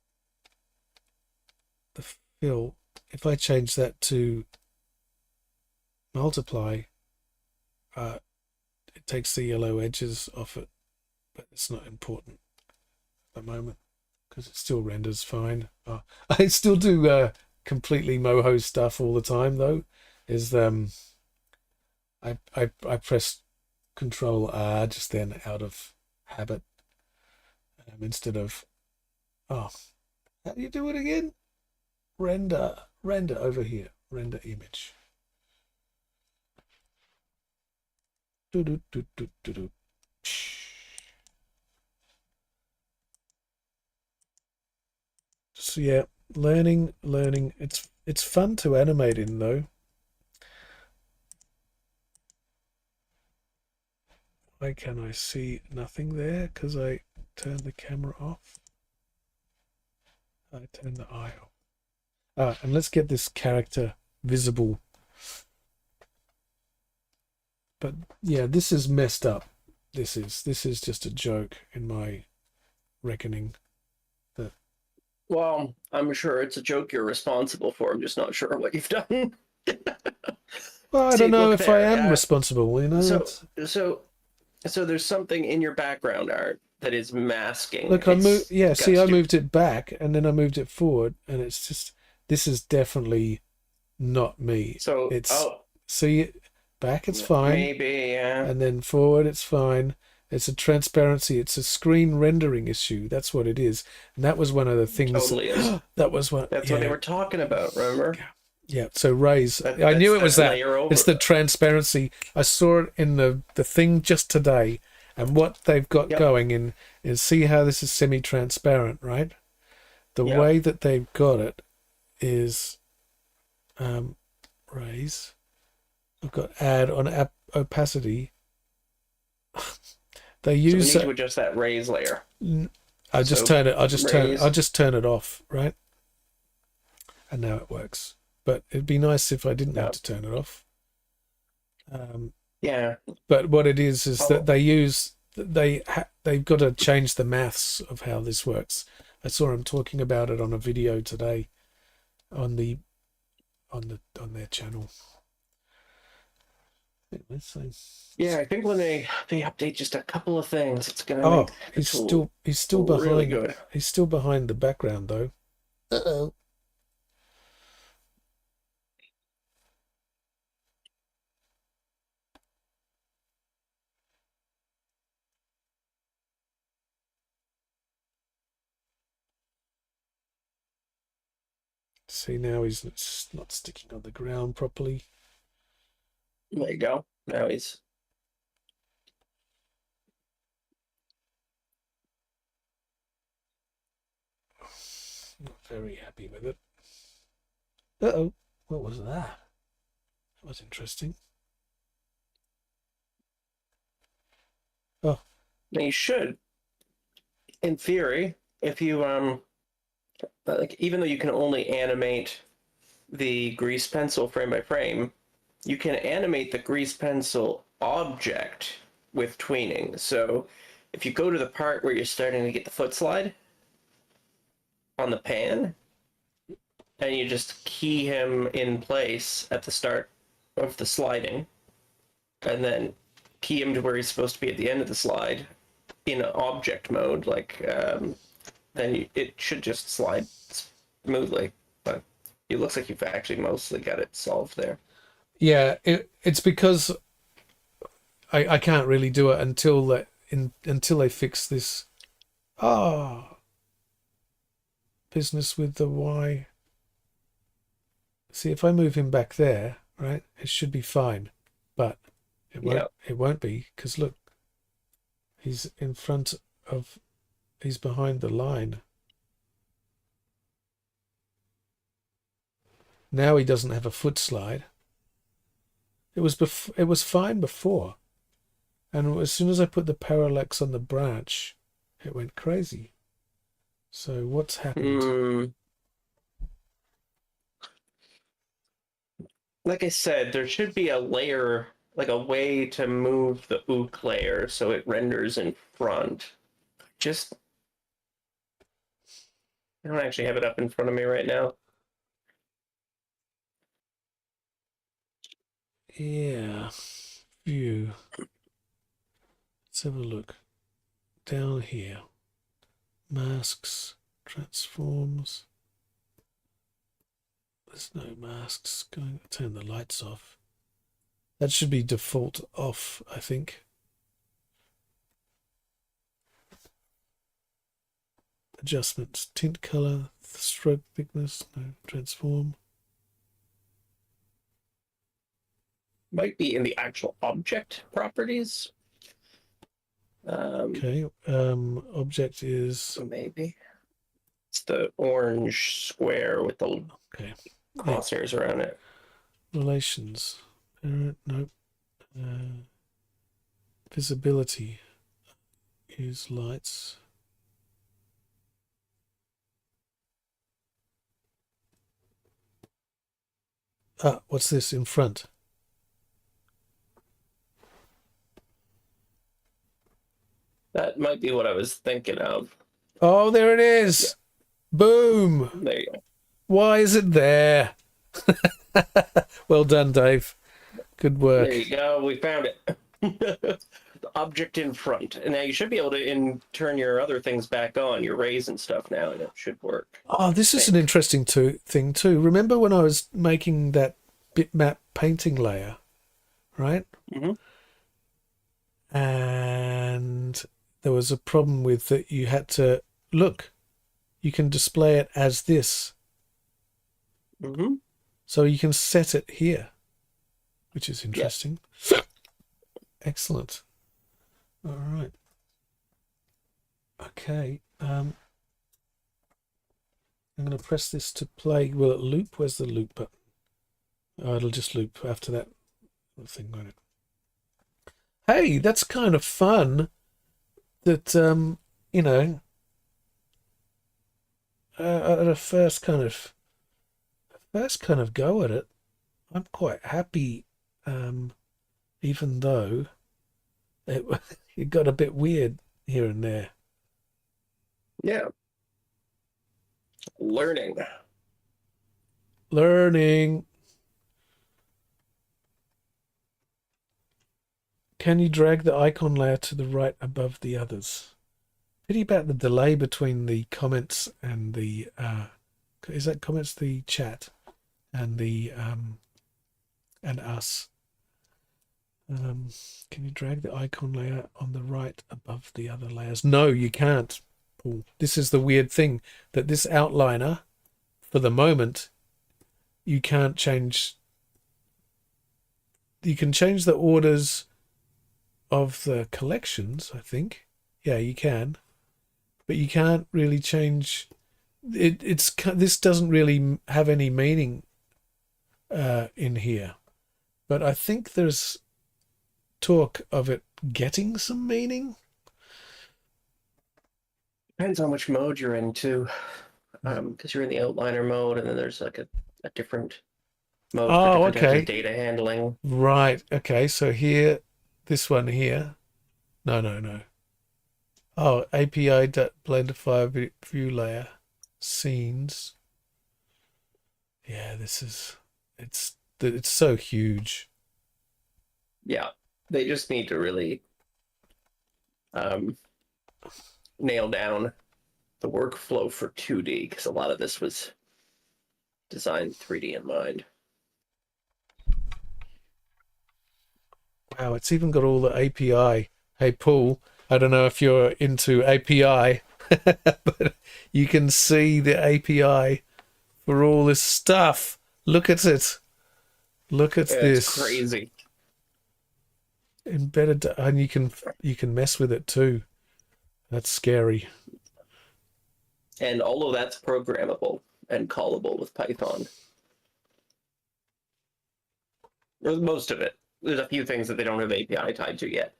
fill. If I change that to multiply, it takes the yellow edges off it, but it's not important at the moment because it still renders fine. I still do completely moho stuff all the time though. Is I press Control R just then out of habit instead of how do you do it again? Render over here, render image. Do, do, do, do, do, do. So yeah, learning. It's fun to animate in though. Why can I see nothing there? Because I turned the camera off. I turned the eye off. And let's get this character visible. But yeah, this is messed up. This is just a joke in my reckoning. That Well, I'm sure it's a joke you're responsible for. I'm just not sure what you've done. well, I See, don't know look if I there. am responsible. You know. So there's something in your background art that is masking. Look, I moved. Yeah, see, I got moved it back, and then I moved it forward, and it's just this is definitely not me. So It's see back, it's fine, maybe yeah. and then forward, it's fine. It's a transparency. It's a screen rendering issue. That's what it is, and that was one of the things. Totally is. That was one. That's what they were talking about. Remember? Yeah. So raise. I knew it was that. It's the transparency. I saw it in the thing just today, and what they've got going in is see how this is semi-transparent, right? The way that they've got it is raise. I've got add on opacity. They use. So we need to adjust that raise layer. I'll just turn it. I'll just turn it off, right? And now it works. But it'd be nice if I didn't have to turn it off. Yeah. But what it is that they've got to change the maths of how this works. I saw him talking about it on a video today, on their channel. Let's see. Yeah, I think when they update just a couple of things, it's gonna. He's still behind. Really good. He's still behind the background though. Uh-oh. See, now he's not sticking on the ground properly. There you go. Now he's. Not very happy with it. Uh-oh. What was that? That was interesting. Oh. Now you should, in theory, if you like, even though you can only animate the grease pencil frame by frame, you can animate the grease pencil object with tweening. So if you go to the part where you're starting to get the foot slide on the pan, and you just key him in place at the start of the sliding, and then key him to where he's supposed to be at the end of the slide in object mode, like then it should just slide smoothly. But it looks like you've actually mostly got it solved there. Yeah, it's because I can't really do it until they fix this Ah, business with the Y. See, if I move him back there, right, it should be fine. But it won't. Yeah. It won't be because look, he's in front of. He's behind the line. Now he doesn't have a foot slide. It was fine before, and as soon as I put the parallax on the branch, it went crazy. So what's happened? Like I said, there should be a layer, like a way to move the ook layer so it renders in front. Just, I don't actually have it up in front of me right now. Yeah, view. Let's have a look down here. Masks, transforms. There's no masks. Going to turn the lights off. That should be default off, I think. Adjustments, tint color, stroke thickness, no, transform. Might be in the actual object properties. Okay, object is... Maybe. It's the orange square with the crosshairs around it. Relations. Nope. Visibility. Use lights. Ah, what's this in front? That might be what I was thinking of. Oh, there it is. Yeah. Boom. There you go. Why is it there? Well done, Dave. Good work. There you go. We found it. The object in front. And now you should be able to turn your other things back on, your rays and stuff now, and it should work. Oh, this is an interesting thing too. Remember when I was making that bitmap painting layer, right? Mm-hmm. And there was a problem with that. You had to look. You can display it as this. Mm-hmm. So you can set it here, which is interesting. Yeah. Excellent. All right. Okay. I'm going to press this to play. Will it loop? Where's the loop button? Oh, it'll just loop after that thing, won't it? Hey, that's kind of fun. That you know, at a first kind of go at it, I'm quite happy. Even though it got a bit weird here and there. Yeah. Learning. Can you drag the icon layer to the right above the others? Pity about the delay between the comments and the is that comments, the chat and the and us. Can you drag the icon layer on the right above the other layers? No, you can't, Paul. This is the weird thing, that this outliner, for the moment, you can't change. You can change the orders of the collections, I think. Yeah, you can. But you can't really change it. This doesn't really have any meaning in here. But I think there's talk of it getting some meaning. Depends on which mode you're in too, because you're in the outliner mode, and then there's like a different mode for different types of data handling. Right. Okay. So here, this one here. No. Oh, API.blenderfire view layer scenes. Yeah, it's so huge. Yeah. They just need to really nail down the workflow for 2D, because a lot of this was designed 3D in mind. Wow, it's even got all the API. Hey, Paul, I don't know if you're into API. But you can see the API for all this stuff. Look at it. Look at It's this. crazy. Embedded, and you can mess with it too. That's scary. And all of that's programmable and callable with Python. Most of it. There's a few things that they don't have API tied to yet.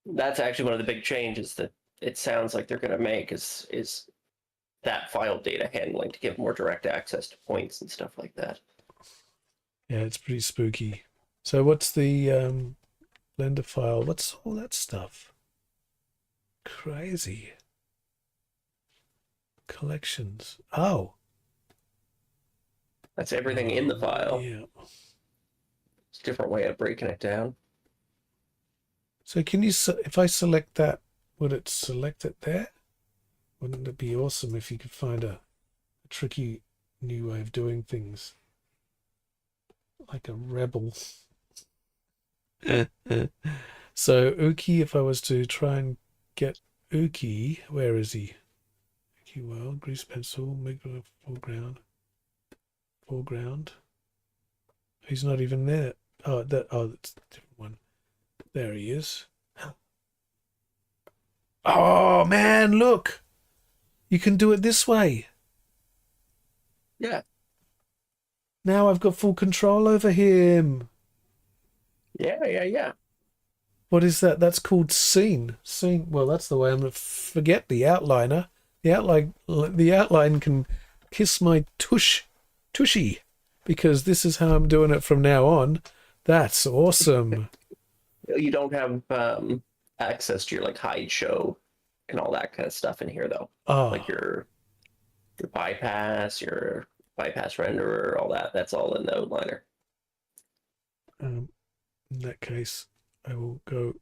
That's actually one of the big changes that it sounds like they're going to make is that file data handling to give more direct access to points and stuff like that. Yeah, it's pretty spooky. So what's the Blender file? What's all that stuff? Crazy. Collections. Oh. That's everything in the file. Yeah. It's a different way of breaking it down. So can you, if I select that, would it select it there? Wouldn't it be awesome if you could find a tricky new way of doing things? Like a rebel. So Uki, if I was to try and get Uki, where is he? Uki World, grease pencil, make a foreground. Foreground. He's not even there. Oh, that's a different one. There he is. Oh man, look! You can do it this way. Yeah. Now I've got full control over him. Yeah. What is that? That's called scene. Scene. Well, that's the way I'm gonna forget the outliner. The outline can kiss my tushy, because this is how I'm doing it from now on. That's awesome. You don't have access to your like hide show and all that kind of stuff in here though. Oh, Like your bypass, your bypass renderer, all that. That's all in the outliner. in that case, I will go.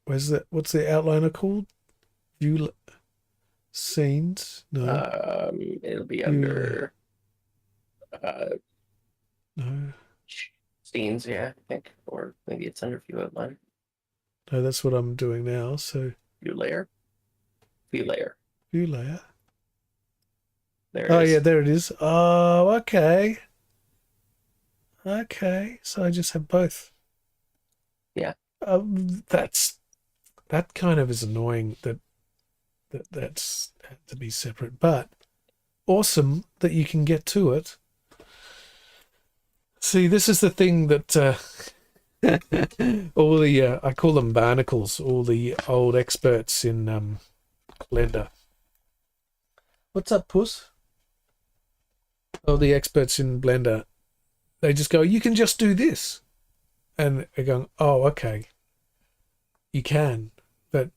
Where's that? What's the outliner called? View scenes? No. It'll be under No. scenes, yeah, I think, or maybe it's under view outliner. No, that's what I'm doing now. So View layer. View layer. view layer. There Oh it is. yeah, there it is. Oh, okay. Okay, so I just have both. Yeah. That kind of is annoying that's had to be separate, but awesome that you can get to it. See, this is the thing that all the I call them barnacles, all the old experts in Blender. What's up, Puss? All the experts in Blender, they just go, you can just do this. And they're going, oh, okay. You can, but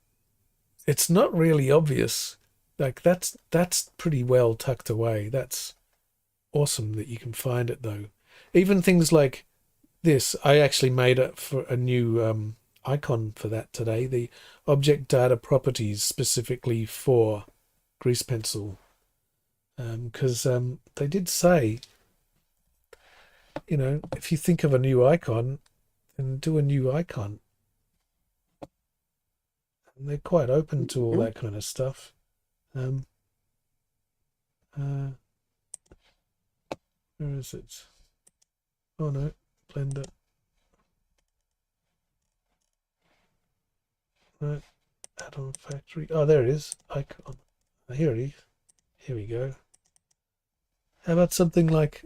it's not really obvious. Like that's pretty well tucked away. That's awesome that you can find it though. Even things like this, I actually made it for a new icon for that today. The object data properties specifically for grease pencil, because they did say, you know, if you think of a new icon, then do a new icon. And they're quite open to all that kind of stuff. Where is it? Oh no, Blender. No, add-on factory. Oh, there it is. Icon. Here it is. Here we go. How about something like,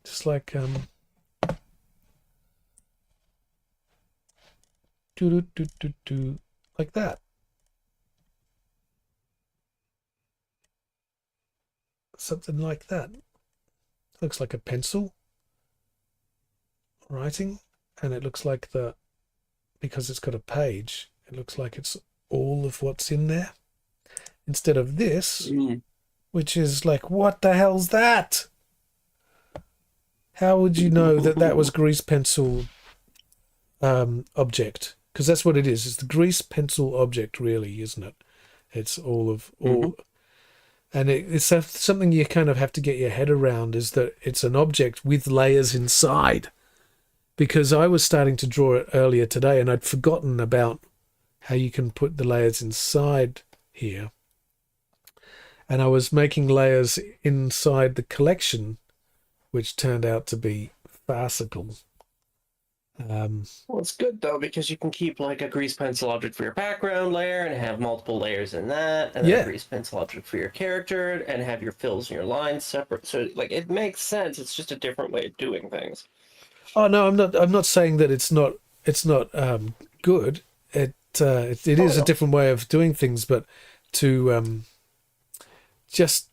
just like like that. Something like that. Looks like a pencil writing, and it looks like because it's got a page, it looks like it's all of what's in there. Instead of this, which is like, what the hell's that? How would you know that that was grease pencil object? Because that's what it is. It's the grease pencil object, really, isn't it? It's all, and it's something you kind of have to get your head around, is that it's an object with layers inside. Because I was starting to draw it earlier today, and I'd forgotten about how you can put the layers inside here. And I was making layers inside the collection, which turned out to be farcical. Well, it's good though because you can keep like a grease pencil object for your background layer and have multiple layers in that, and then a Yeah. grease pencil object for your character, and have your fills and your lines separate. So like it makes sense. It's just a different way of doing things. Oh no, I'm not. I'm not saying that it's not. It's not good. It Oh is a no. different way of doing things, but to just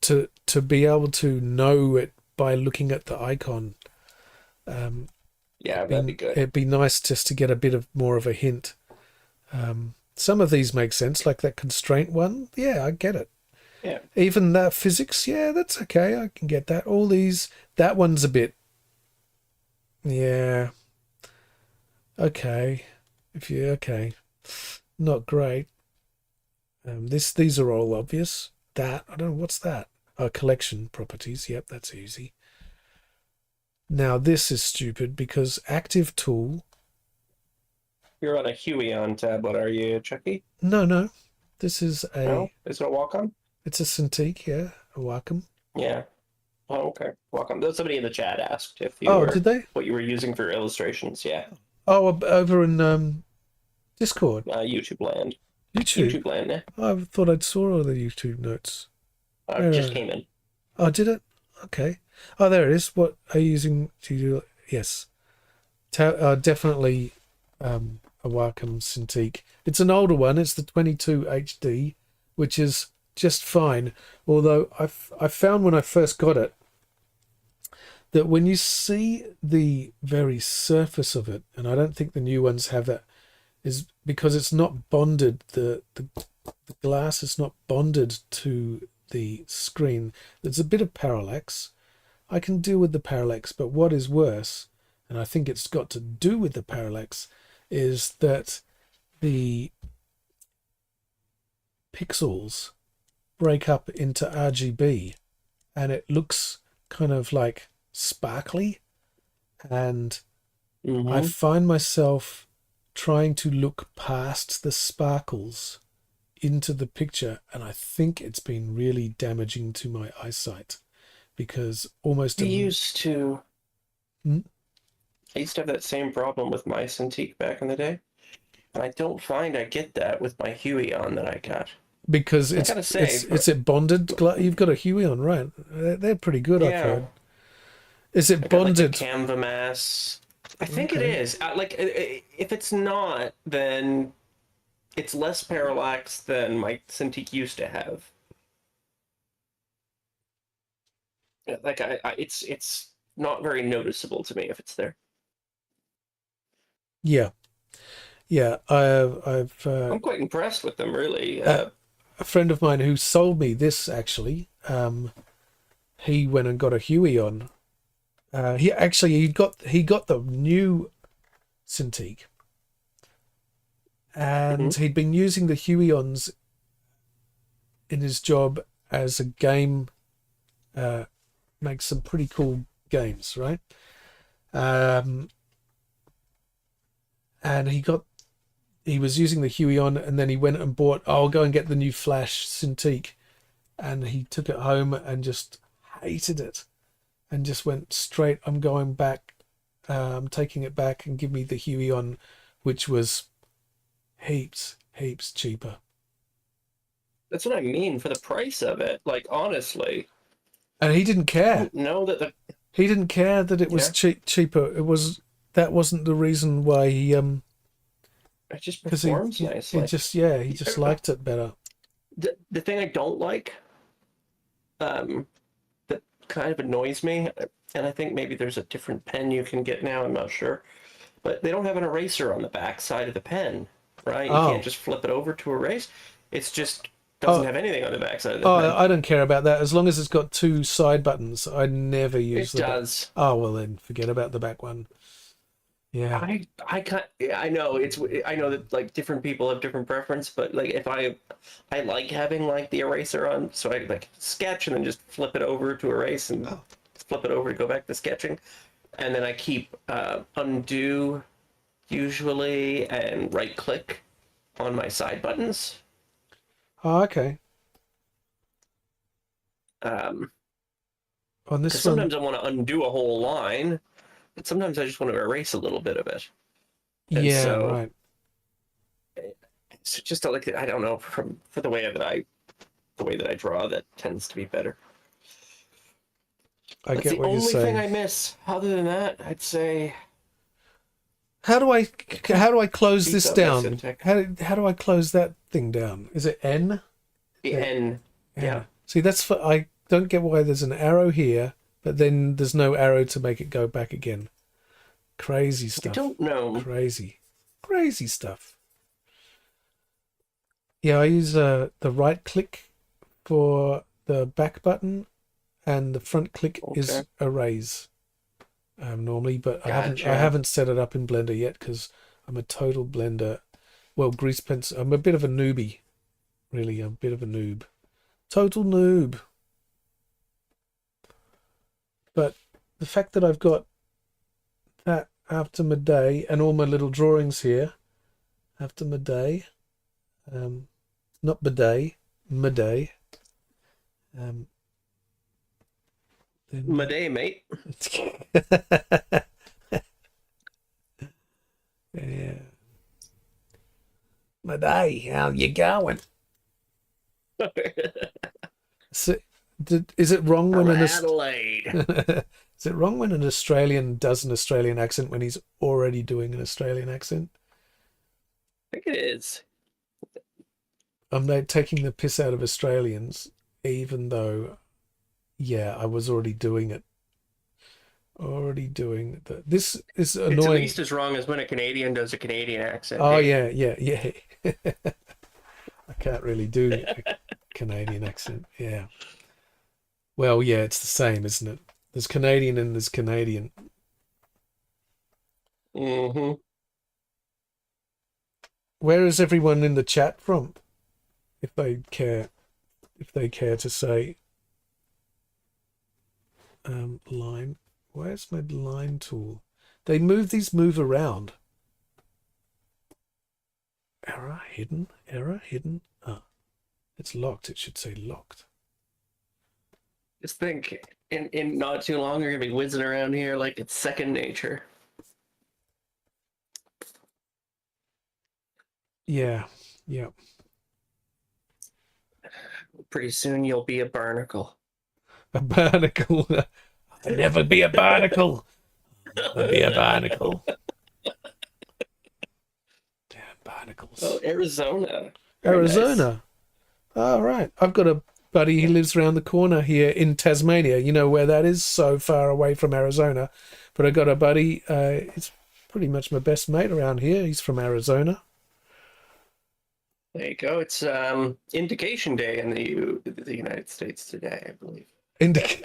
to be able to know it by looking at the icon, Yeah, that'd be good. it'd be nice just to get a bit of more of a hint. Some of these make sense, like that constraint one. Yeah, I get it. Yeah. Even that physics, yeah, that's okay. I can get that. All these, that one's a bit, yeah, okay. If you okay, not great. These are all obvious. That I don't know what's that. Collection properties. Yep, that's easy. Now this is stupid because active tool. You're on a Huion tablet, are you, Chucky? No. This is a. No? Is it a Wacom? It's a Cintiq. Yeah, a Wacom. Yeah. Oh, okay. Wacom. Somebody in the chat asked if you Oh, were did they? what you were using for illustrations. Yeah. Oh, over in Discord. YouTube land. YouTube. YouTube land, yeah. I thought I'd saw all the YouTube notes. Just came in. Oh, did it? Okay. Oh, there it is. What are you using to do? Yes. Definitely a Wacom Cintiq. It's an older one. It's the 22 HD, which is just fine. Although I found when I first got it that when you see the very surface of it, and I don't think the new ones have that, is because it's not bonded. The glass is not bonded to the screen. There's a bit of parallax. I can deal with the parallax, but what is worse, and I think it's got to do with the parallax, is that the pixels break up into RGB and it looks kind of like sparkly, and I find myself trying to look past the sparkles into the picture, and I think it's been really damaging to my eyesight because almost I used to Hmm? I used to have that same problem with my Cintiq back in the day. And I don't find I get that with my Huion that I got. because I gotta say, it's it bonded. You've got a Huion, right? They're pretty good, I've yeah, heard. Is it I got like the bonded? Canva Mass. I think it Okay. is. If it's not, then it's less parallax than my Cintiq used to have. Like it's not very noticeable to me if it's there. Yeah, yeah. I've I'm quite impressed with them, really. a friend of mine who sold me this actually. He went and got a Huion. He got the new Cintiq, and he'd been using the Huions in his job as a game. Makes some pretty cool games, right? And he was using the Huion, and then he went and bought. Oh, I'll go and get the new Flash Cintiq, and he took it home and just hated it, and just went straight. I'm going back. I'm taking it back and give me the Huion, which was heaps cheaper. That's what I mean for the price of it. Like honestly, And he didn't I care. don't know that the He didn't care that it was cheaper. That wasn't the reason why he it just because performs nicely. he just liked it better. The thing I don't like, that kind of annoys me, and I think maybe there's a different pen you can get now. I'm not sure, but they don't have an eraser on the back side of the pen, right? You Oh. can't just flip it over to erase. It's just doesn't have anything on the back side of the Oh, pen. I don't care about that as long as it's got two side buttons. I never use It the does. Oh well, then forget about the back one. Yeah. I know I know that like different people have different preference, but like if I like having like the eraser on, so I like sketch and then just flip it over to erase and flip it over to go back to sketching, and then I keep undo usually and right click on my side buttons. Oh, okay. Um, On because this one, sometimes I want to undo a whole line, but sometimes I just want to erase a little bit of it. And yeah, so right. it's just like, I don't know, for the way that I draw, that tends to be better. I That's get the what you're only thing saying. I miss. Other than that, I'd say How do I close beefed this up my down? syntax. How do I close that thing down? Is it N? The Yeah, N. Yeah. N. See, that's for I don't get why there's an arrow here, but then there's no arrow to make it go back again. Crazy I stuff. don't know. Crazy, crazy stuff. Yeah, I use the right click for the back button, and the front click Okay. is erase normally, but I Gotcha. haven't set it up in Blender yet because I'm a total Blender. Well, grease pencil. I'm a bit of a newbie, really. I'm a bit of a noob, total noob. But the fact that I've got that after my day and all my little drawings here after my day, not bidet, my day. Um, My then day, mate. yeah, my day. How you going? So, is it wrong when Hello, an Adelaide. is it wrong when an Australian does an Australian accent when he's already doing an Australian accent? I think it is. I'm not taking the piss out of Australians, even though, yeah, I was already doing it. Already doing that. This is It's at annoying. least as wrong as when a Canadian does a Canadian accent. Oh Hey? yeah, yeah, yeah. I can't really do a Canadian accent. Yeah. Well, yeah, it's the same, isn't it? There's Canadian and there's Canadian. Mm-hmm. Where is everyone in the chat from? If they care to say line. Where's my line tool? These move around. Error hidden. Error hidden. Ah, it's locked. It should say locked. Just think, in not too long, you're gonna be whizzing around here like it's second nature. Yeah, yeah. Pretty soon, you'll be a barnacle. A barnacle. I'll never be a barnacle. I'll be a barnacle. Damn barnacles. Oh, Arizona. Very nice. Arizona. All right. I've got a buddy who lives around the corner here in Tasmania. You know where that is? So far away from Arizona. But I got a buddy. It's pretty much my best mate around here. He's from Arizona. There you go. It's Indication Day in the United States today, I believe.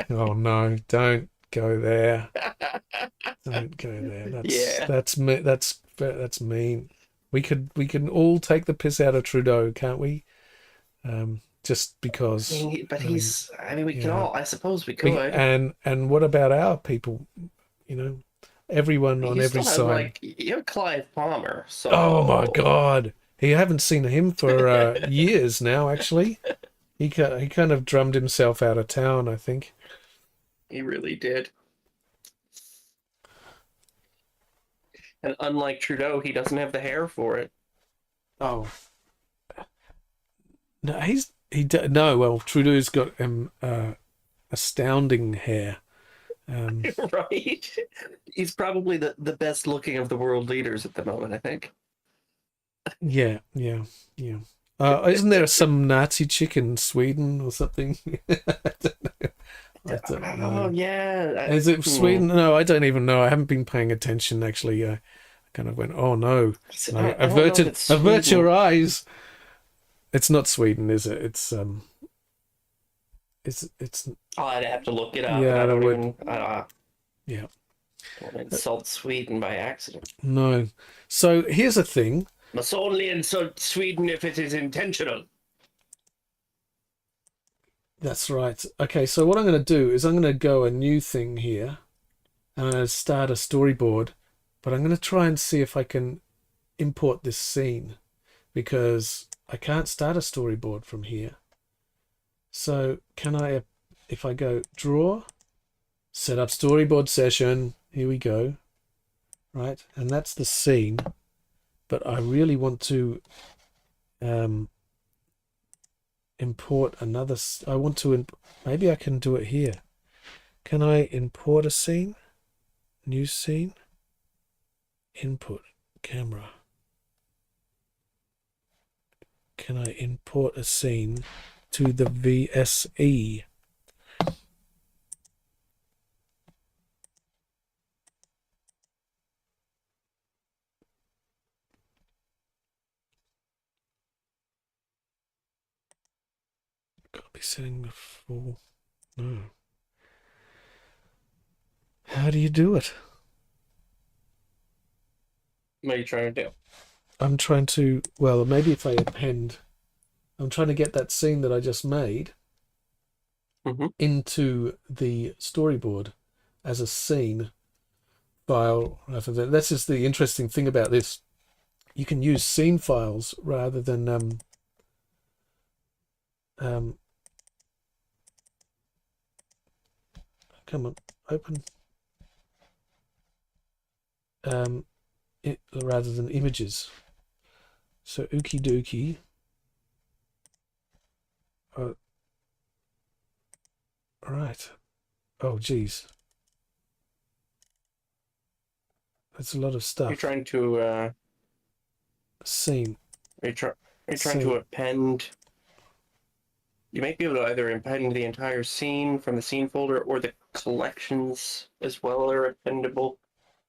Oh no! Don't go there. Don't go there. Yeah. That's me. That's mean. We can all take the piss out of Trudeau, can't we? Just because. We can yeah. all. I suppose we could. And what about our people? You know, everyone on every side. You have Clive Palmer. So. Oh my God! I haven't seen him for years now. Actually, he kind of drummed himself out of town, I think. He really did. And unlike Trudeau, he doesn't have the hair for it. Oh. No, no. Well, Trudeau's got astounding hair. Right? He's probably the best looking of the world leaders at the moment, I think. Yeah. Isn't there some Nazi chick in Sweden or something? I don't know. Oh, yeah. Is it Sweden? No, I don't even know. I haven't been paying attention, actually. I kind of went, oh no. Avert your eyes. It's not Sweden, is it? It's Oh, I'd have to look it up. Yeah, I don't would. even. Yeah. Don't want to insult Sweden by accident. No. So here's a thing. Must only insult Sweden if it is intentional. That's right. Okay, so what I'm going to do is I'm going to go a new thing here. And I'm going to start a storyboard. But I'm going to try and see if I can import this scene. because I can't start a storyboard from here. So can I, if I go draw, set up storyboard session, here we go, right? And that's the scene, but I really want to import another, I want to, maybe I can do it here. Can I import a scene? New scene? Input, camera. Can I import a scene to the VSE? Gotta be setting the full. No. How do you do it? What are you trying to do? I'm trying to, well, maybe if I append, I'm trying to get that scene that I just made into the storyboard as a scene file. That's just the interesting thing about this. You can use scene files rather than come on, open. Rather than images. So ookie dookie. Right. Oh, geez. That's a lot of stuff. You're trying to scene. You're trying to append. You might be able to either append the entire scene from the scene folder, or the collections as well are appendable.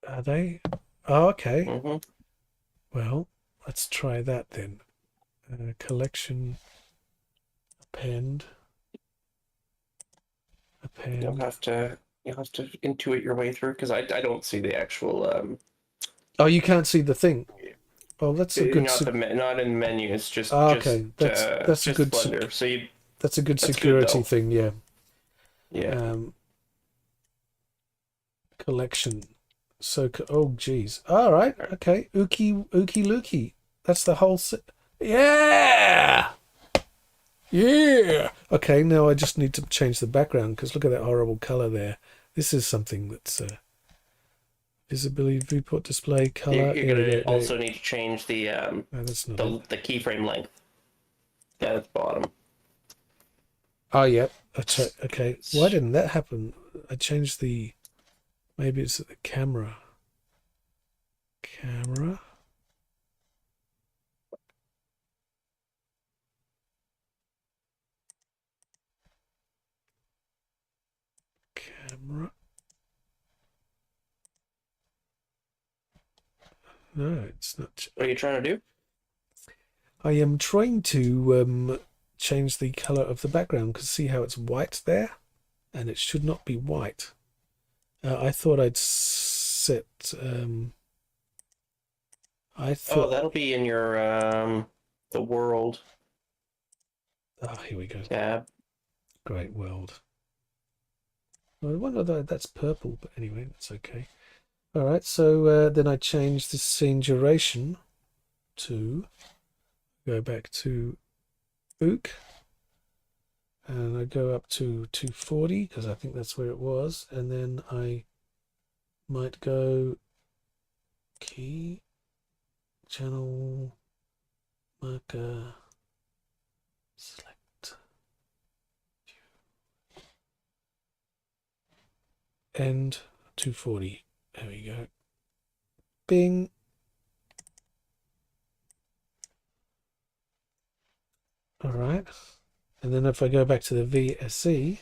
Are they? Oh, okay. Mm-hmm. Well, let's try that then. Collection, append. You'll have to intuit your way through, because I don't see the actual. Oh, you can't see the thing. Oh, that's a good. Not in menus. Just okay. That's just a good. Blender. So that's a good security thing. Yeah. Yeah. Collection. So, oh, geez. All right. Okay. Ookie lookie. That's the whole. Yeah. Yeah. Okay. Now I just need to change the background, because look at that horrible color there. This is something that's visibility, viewport display, color. You're gonna also need to change the that's not the keyframe length. Yeah, at the bottom. Oh, yeah. Okay. Why didn't that happen? I changed the. Maybe it's the camera. Camera. Camera. No, it's not. What are you trying to do? I am trying to change the color of the background, because see how it's white there? And it should not be white. I thought I'd set. I thought. Oh, that'll be in your the world. Oh, here we go. Tab. Great world. I wonder though that's purple, but anyway, that's okay. All right, so then I change the scene duration to, go back to Ook, and I go up to 240, because I think that's where it was, and then I might go key, channel, marker, select, end 240. There we go. Bing. All right. And then if I go back to the VSE,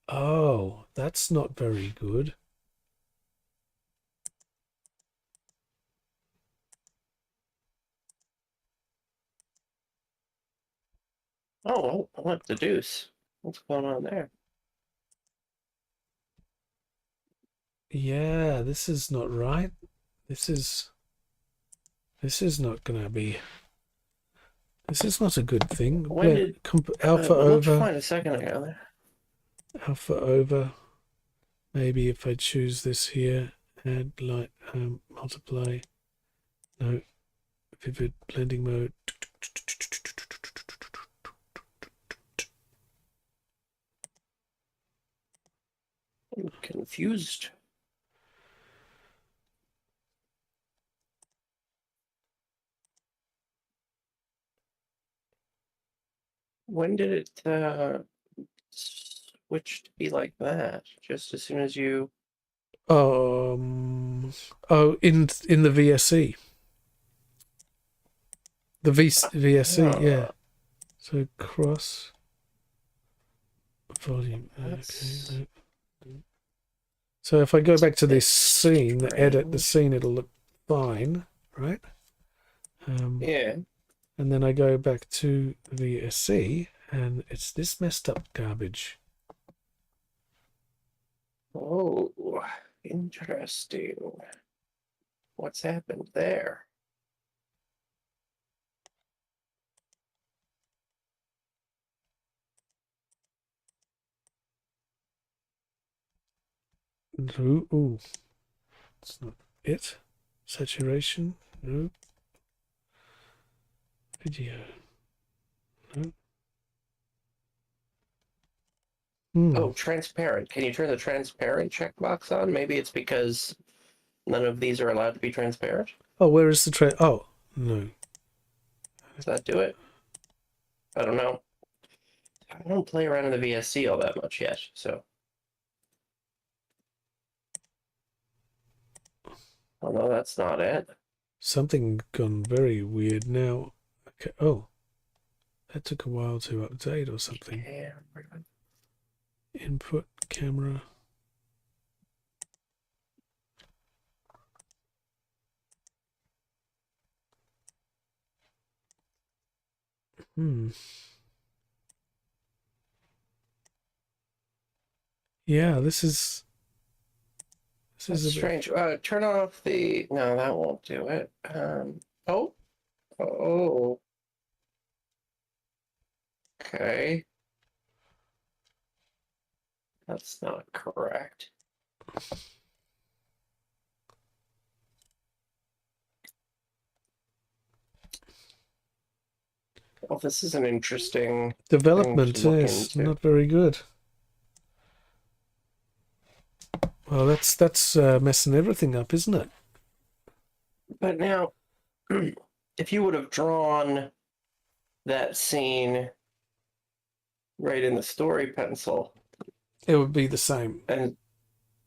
oh, that's not very good. Oh, what the deuce? What's going on there? Yeah, this is not right. This is not gonna be. This is not a good thing. When did alpha over? Find a second ago there. Alpha over. Maybe if I choose this here, add light, multiply. No, Vivid blending mode. I'm confused. When did it switch to be like that? Just as soon as you... Oh, in the VSE. The VSE, yeah. So cross volume. Okay. So if I go back to this scene, the edit the scene, it'll look fine, right? Yeah. And then I go back to VSE, and it's this messed up garbage. Oh, interesting. What's happened there? Ooh, it's not it. Saturation, no. Video, no. Oh, transparent. Can you turn the transparent checkbox on? Maybe it's because none of these are allowed to be transparent. Oh, where is the oh, no. Does that do it? I don't know. I don't play around in the VSC all that much yet, so. Oh no, that's not it. Something gone very weird now. Okay. Oh, that took a while to update or something. Input camera. Yeah, this is That's a strange. Turn off the... No, that won't do it. Oh. Oh. Okay. That's not correct. Well, this is an interesting development thing to look is into. not very good. Well, that's messing everything up, isn't it? But now, if you would have drawn that scene right in the story pencil, It would be the same. and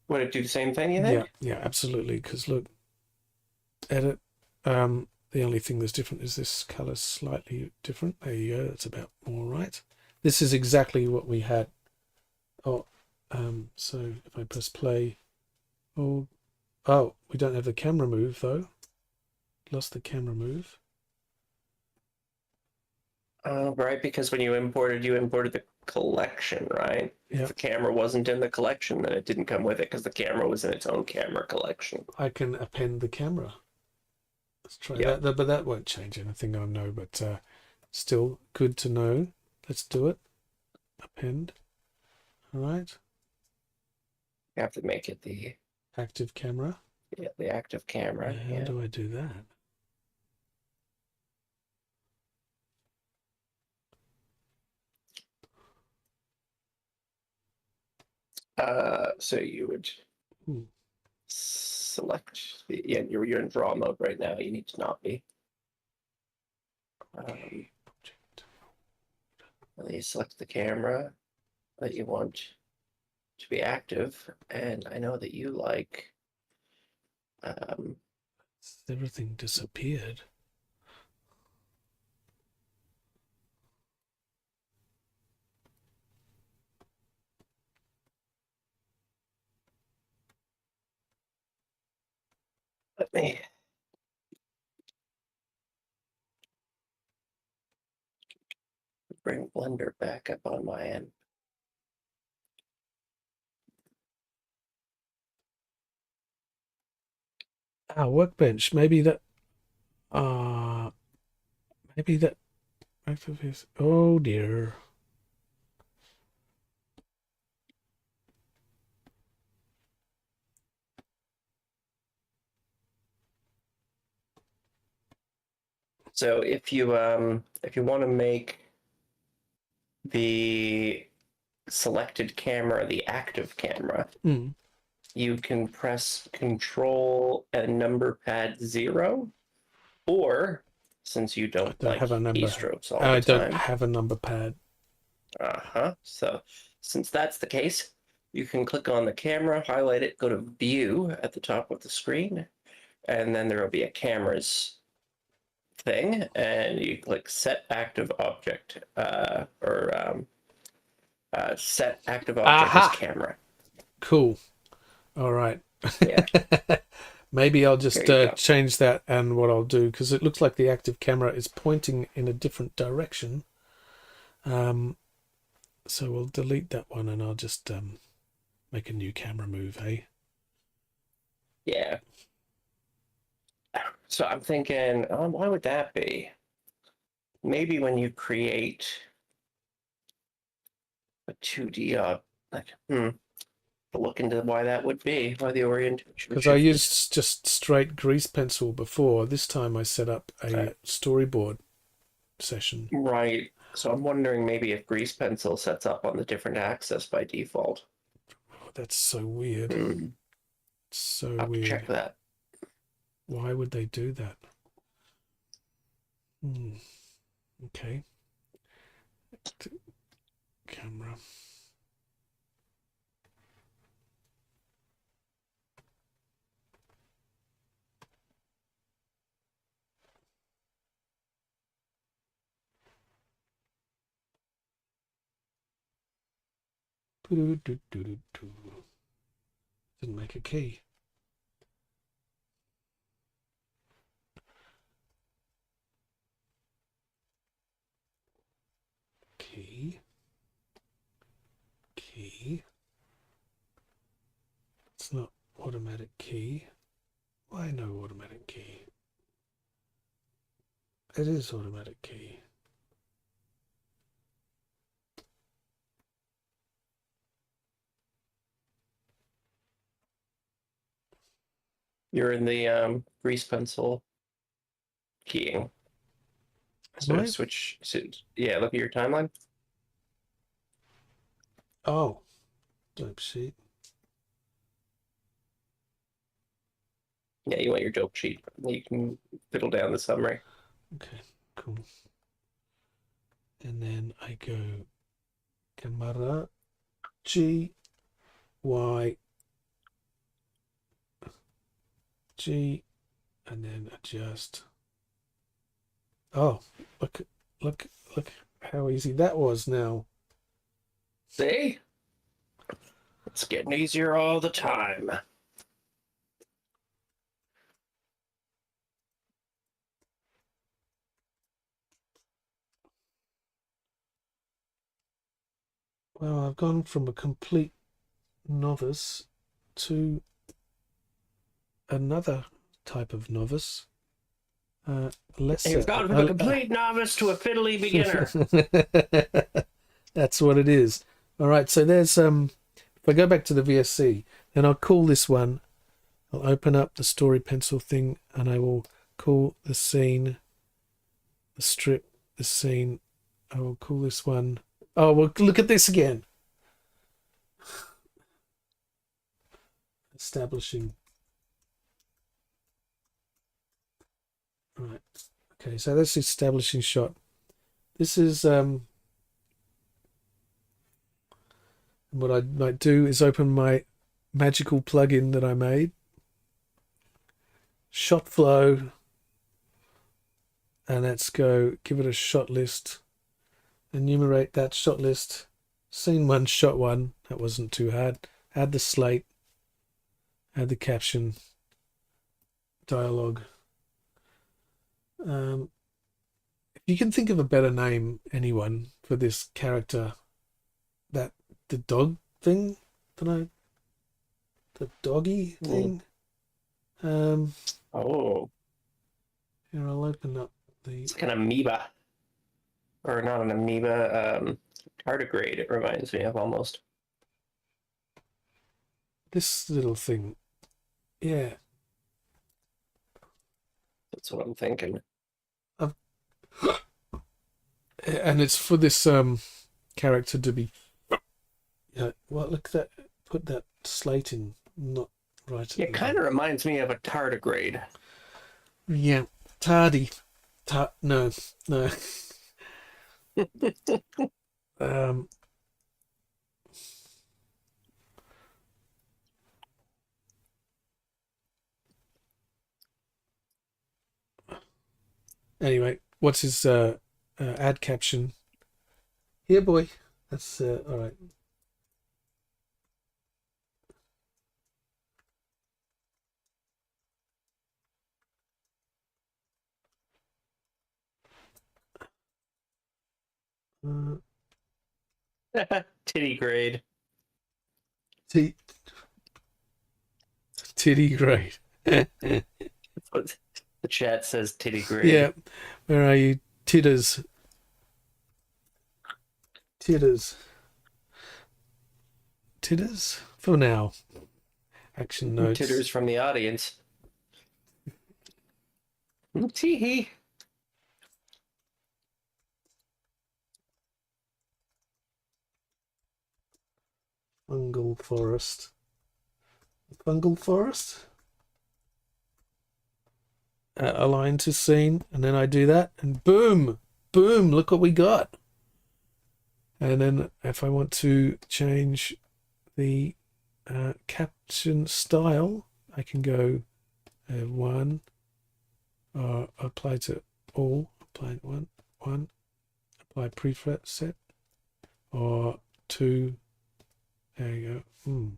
would it do the same thing, you think? Yeah, absolutely. Because look, edit. The only thing that's different is this color slightly different. There you go. That's about all right. This is exactly what we had. Oh, so if I press play, oh, we don't have the camera move though. Lost the camera move. Right, because when you imported the collection, right? If the camera wasn't in the collection, then it didn't come with it because the camera was in its own camera collection. I can append the camera. Let's try that, but that won't change anything, I know, but still good to know. Let's do it. Append. All right. You have to make it the active camera. Yeah, the active camera. How do I do that? So you would select the, you're in draw mode right now. You need to not be. And then you select the camera that you want to be active, and I know that you like. Everything disappeared. Let me bring Blender back up on my end. Workbench. Maybe that. Maybe that. Oh dear. So if you want to make the selected camera the active camera, you can press Control and number pad 0, or since you don't like have a number. keystrokes all I the don't time, have a number pad. So since that's the case, you can click on the camera, highlight it, go to View at the top of the screen, and then there will be a cameras thing, and you click Set Active Object, Set Active Object as Camera. Cool. All right. Yeah. Maybe I'll just change that, and what I'll do, because it looks like the active camera is pointing in a different direction. So we'll delete that one, and I'll just make a new camera move, hey? Yeah. So I'm thinking, why would that be? Maybe when you create a 2D, look into why that would be, why the orientation. Because I used just straight grease pencil before. This time I set up a storyboard session. Right. So I'm wondering maybe if grease pencil sets up on the different axis by default. Oh, that's so weird. So I'll weird. check that. Why would they do that? Okay. Camera. Didn't make a key. Key. It's not automatic key. Why no automatic key? It is automatic key. You're in the grease pencil keying. So switch. Yeah, look at your timeline. Oh, dope sheet. Yeah, you want your dope sheet. You can fiddle down the summary. Okay, cool. And then I go camera G Y G and then adjust. Oh, look how easy that was now. See? It's getting easier all the time. Well, I've gone from a complete novice to another type of novice. You've gone from a complete novice to a fiddly beginner. That's what it is. All right, so there's if I go back to the VSC, then I'll call this one. I'll open up the story pencil thing, and I will call the scene, the strip, the scene. I will call this one. Oh, well, look at this again. Establishing. Right. Okay, so that's the establishing shot. This is what I might do is open my magical plugin that I made. Shot flow. And let's go give it a shot list. Enumerate that shot list. Scene 1, shot 1. That wasn't too hard. Add the slate. Add the caption. Dialogue. If you can think of a better name, anyone, for this character, the dog thing, the doggy thing. Oh. Here, I'll open up the. It's like an amoeba, or not an amoeba. Tardigrade. It reminds me of almost. This little thing, yeah. That's what I'm thinking. And it's for this character to be. Well, look at that. Put that slate in, not right at It the kind of reminds me of a tardigrade. Yeah, tardy. No, no. Um, anyway, what's his ad caption? Here, boy. That's all right. Uh, Titty grade. t- titty grade. What the chat says titty Yeah, grade. where are you? Titters. Titters. Titters? For now. Action notes. Titters from the audience. Tee-hee. Fungal forest. Fungal forest? Align to scene, and then I do that, and boom! Boom! Look what we got! And then if I want to change the caption style, I can go one, apply to all, apply one, apply preset, or two, there you go,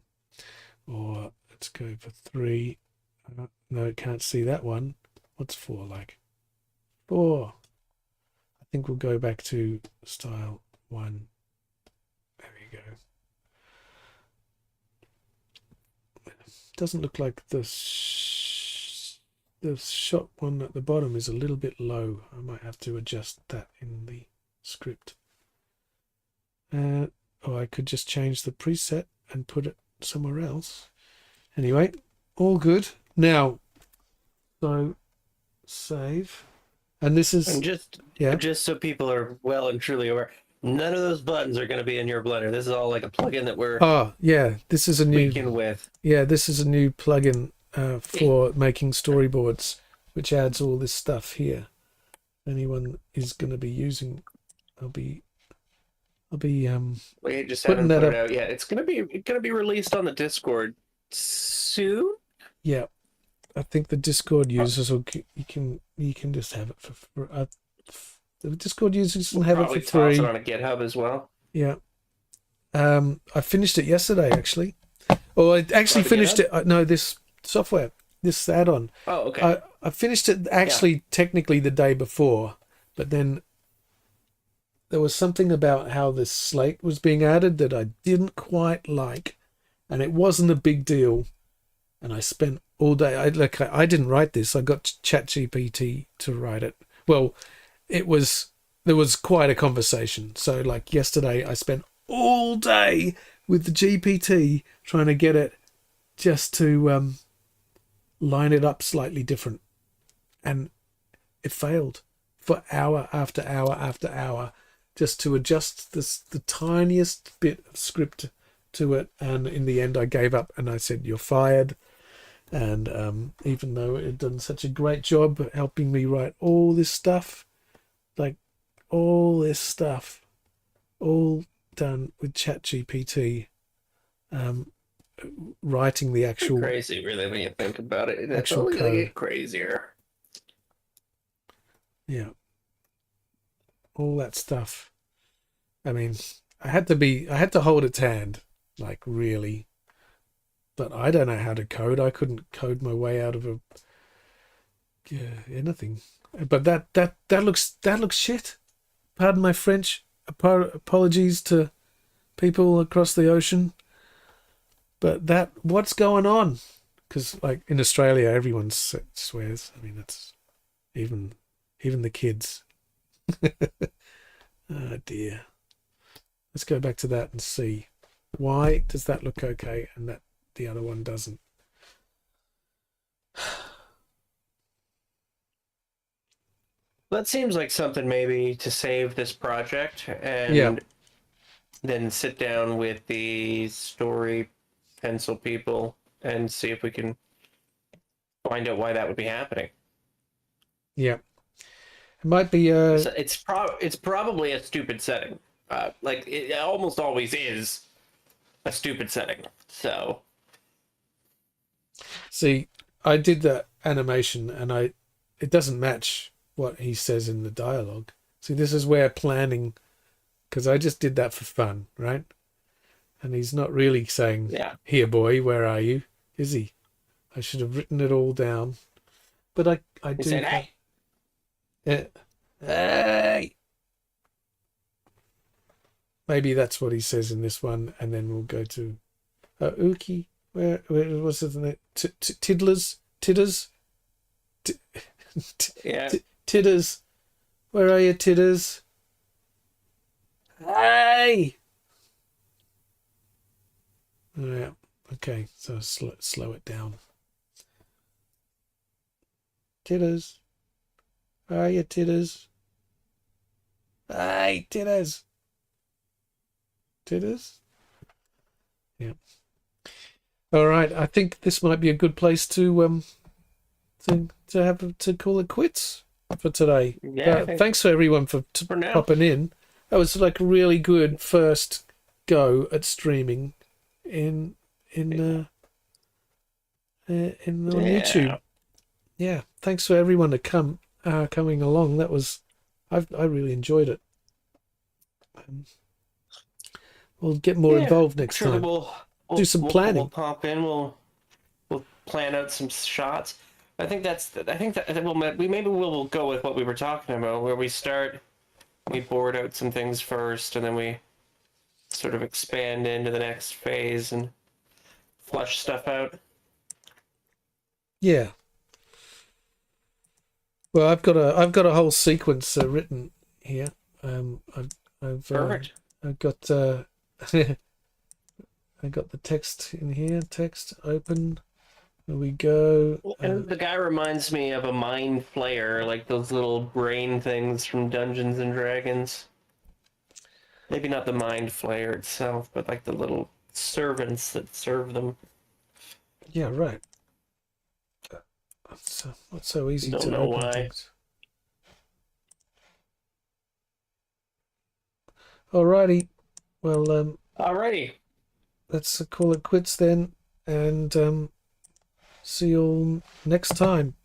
or let's go for three, no, can't see that one. What's four like? Four. I think we'll go back to style one. There we go. Doesn't look like the shot one at the bottom is a little bit low. I might have to adjust that in the script. Or I could just change the preset and put it somewhere else. Anyway, all good. Now, so save. And this is And just so people are well and truly aware, none of those buttons are going to be in your Blender. This is all like a plugin that we're this is a new tweaking with. Yeah, this is a new plugin for making storyboards, which adds all this stuff here. Anyone is going to be using, I'll be We just putting haven't that put it up. out yet. It's gonna be released on the Discord soon. Yeah, I think the Discord users will you can just have it for the Discord users can have it Probably for toss free. it on a GitHub as well. Yeah. I finished it yesterday actually. Or I actually finished it. No, this software, this add-on. Oh, okay. I finished it actually technically the day before, but then there was something about how this slate was being added that I didn't quite like, and it wasn't a big deal. And I spent all day. I didn't write this. I got ChatGPT to write it. Well, there was quite a conversation. So like yesterday, I spent all day with the GPT trying to get it just to line it up slightly different, and it failed for hour after hour after hour just to adjust the tiniest bit of script to it. And in the end, I gave up and I said, "You're fired." And even though it had done such a great job helping me write all this stuff, like all this stuff, all done with ChatGPT, writing the actual Crazy, really, when you think about it. It's actual only going to code. get crazier. Yeah, all that stuff. I mean, I had to hold its hand, like really. But I don't know how to code. I couldn't code my way out of anything. But that looks shit. Pardon my French. Apologies to people across the ocean. But what's going on? Because like in Australia, everyone swears. I mean, that's even the kids. Oh dear. Let's go back to that and see why does that look okay and that the other one doesn't. That seems like something maybe to save this project Yeah, and then sit down with the story pencil people and see if we can find out why that would be happening. yeah. It might be So it's probably a stupid setting. Like it almost always is a stupid setting. So see, I did that animation and it doesn't match what he says in the dialogue. See, this is where planning, because I just did that for fun, right? And he's not really saying, yeah, "Here, boy, where are you?" Is he? I should have written it all down, but I he do said, have. "Hey, Hey, maybe that's what he says in this one, and then we'll go to Uki. Where was it? Tiddlers, Tidders, yeah, Tidders. Where are you, Tidders? Hey. Yeah. Okay. So slow it down. Tidders. Where are you, Tidders? Hey, Tidders. Tidders. Yeah. All right. I think this might be a good place to have to call it quits for today. yeah." I think Thanks for everyone for for now, popping in. That was like a really good first go at streaming in in on YouTube. yeah, Yeah, thanks for everyone to coming along. That was I really enjoyed it. Um, we'll get more yeah. involved I'm next sure that time. we'll Do some we'll planning. pop in. We'll plan out some shots. I think that we maybe we'll go with what we were talking about, where we start, we board out some things first, and then we sort of expand into the next phase and flush stuff out. Yeah. Well, I've got a whole sequence written here. I've Perfect. I've got I got the text in here. Text open. There we go. And the guy reminds me of a mind flayer, like those little brain things from Dungeons and Dragons. Maybe not the mind flayer itself, but like the little servants that serve them. Yeah, right. It's not so easy Don't to know open why. things. Alrighty. Well, Alrighty. let's call it quits then, and see you all next time.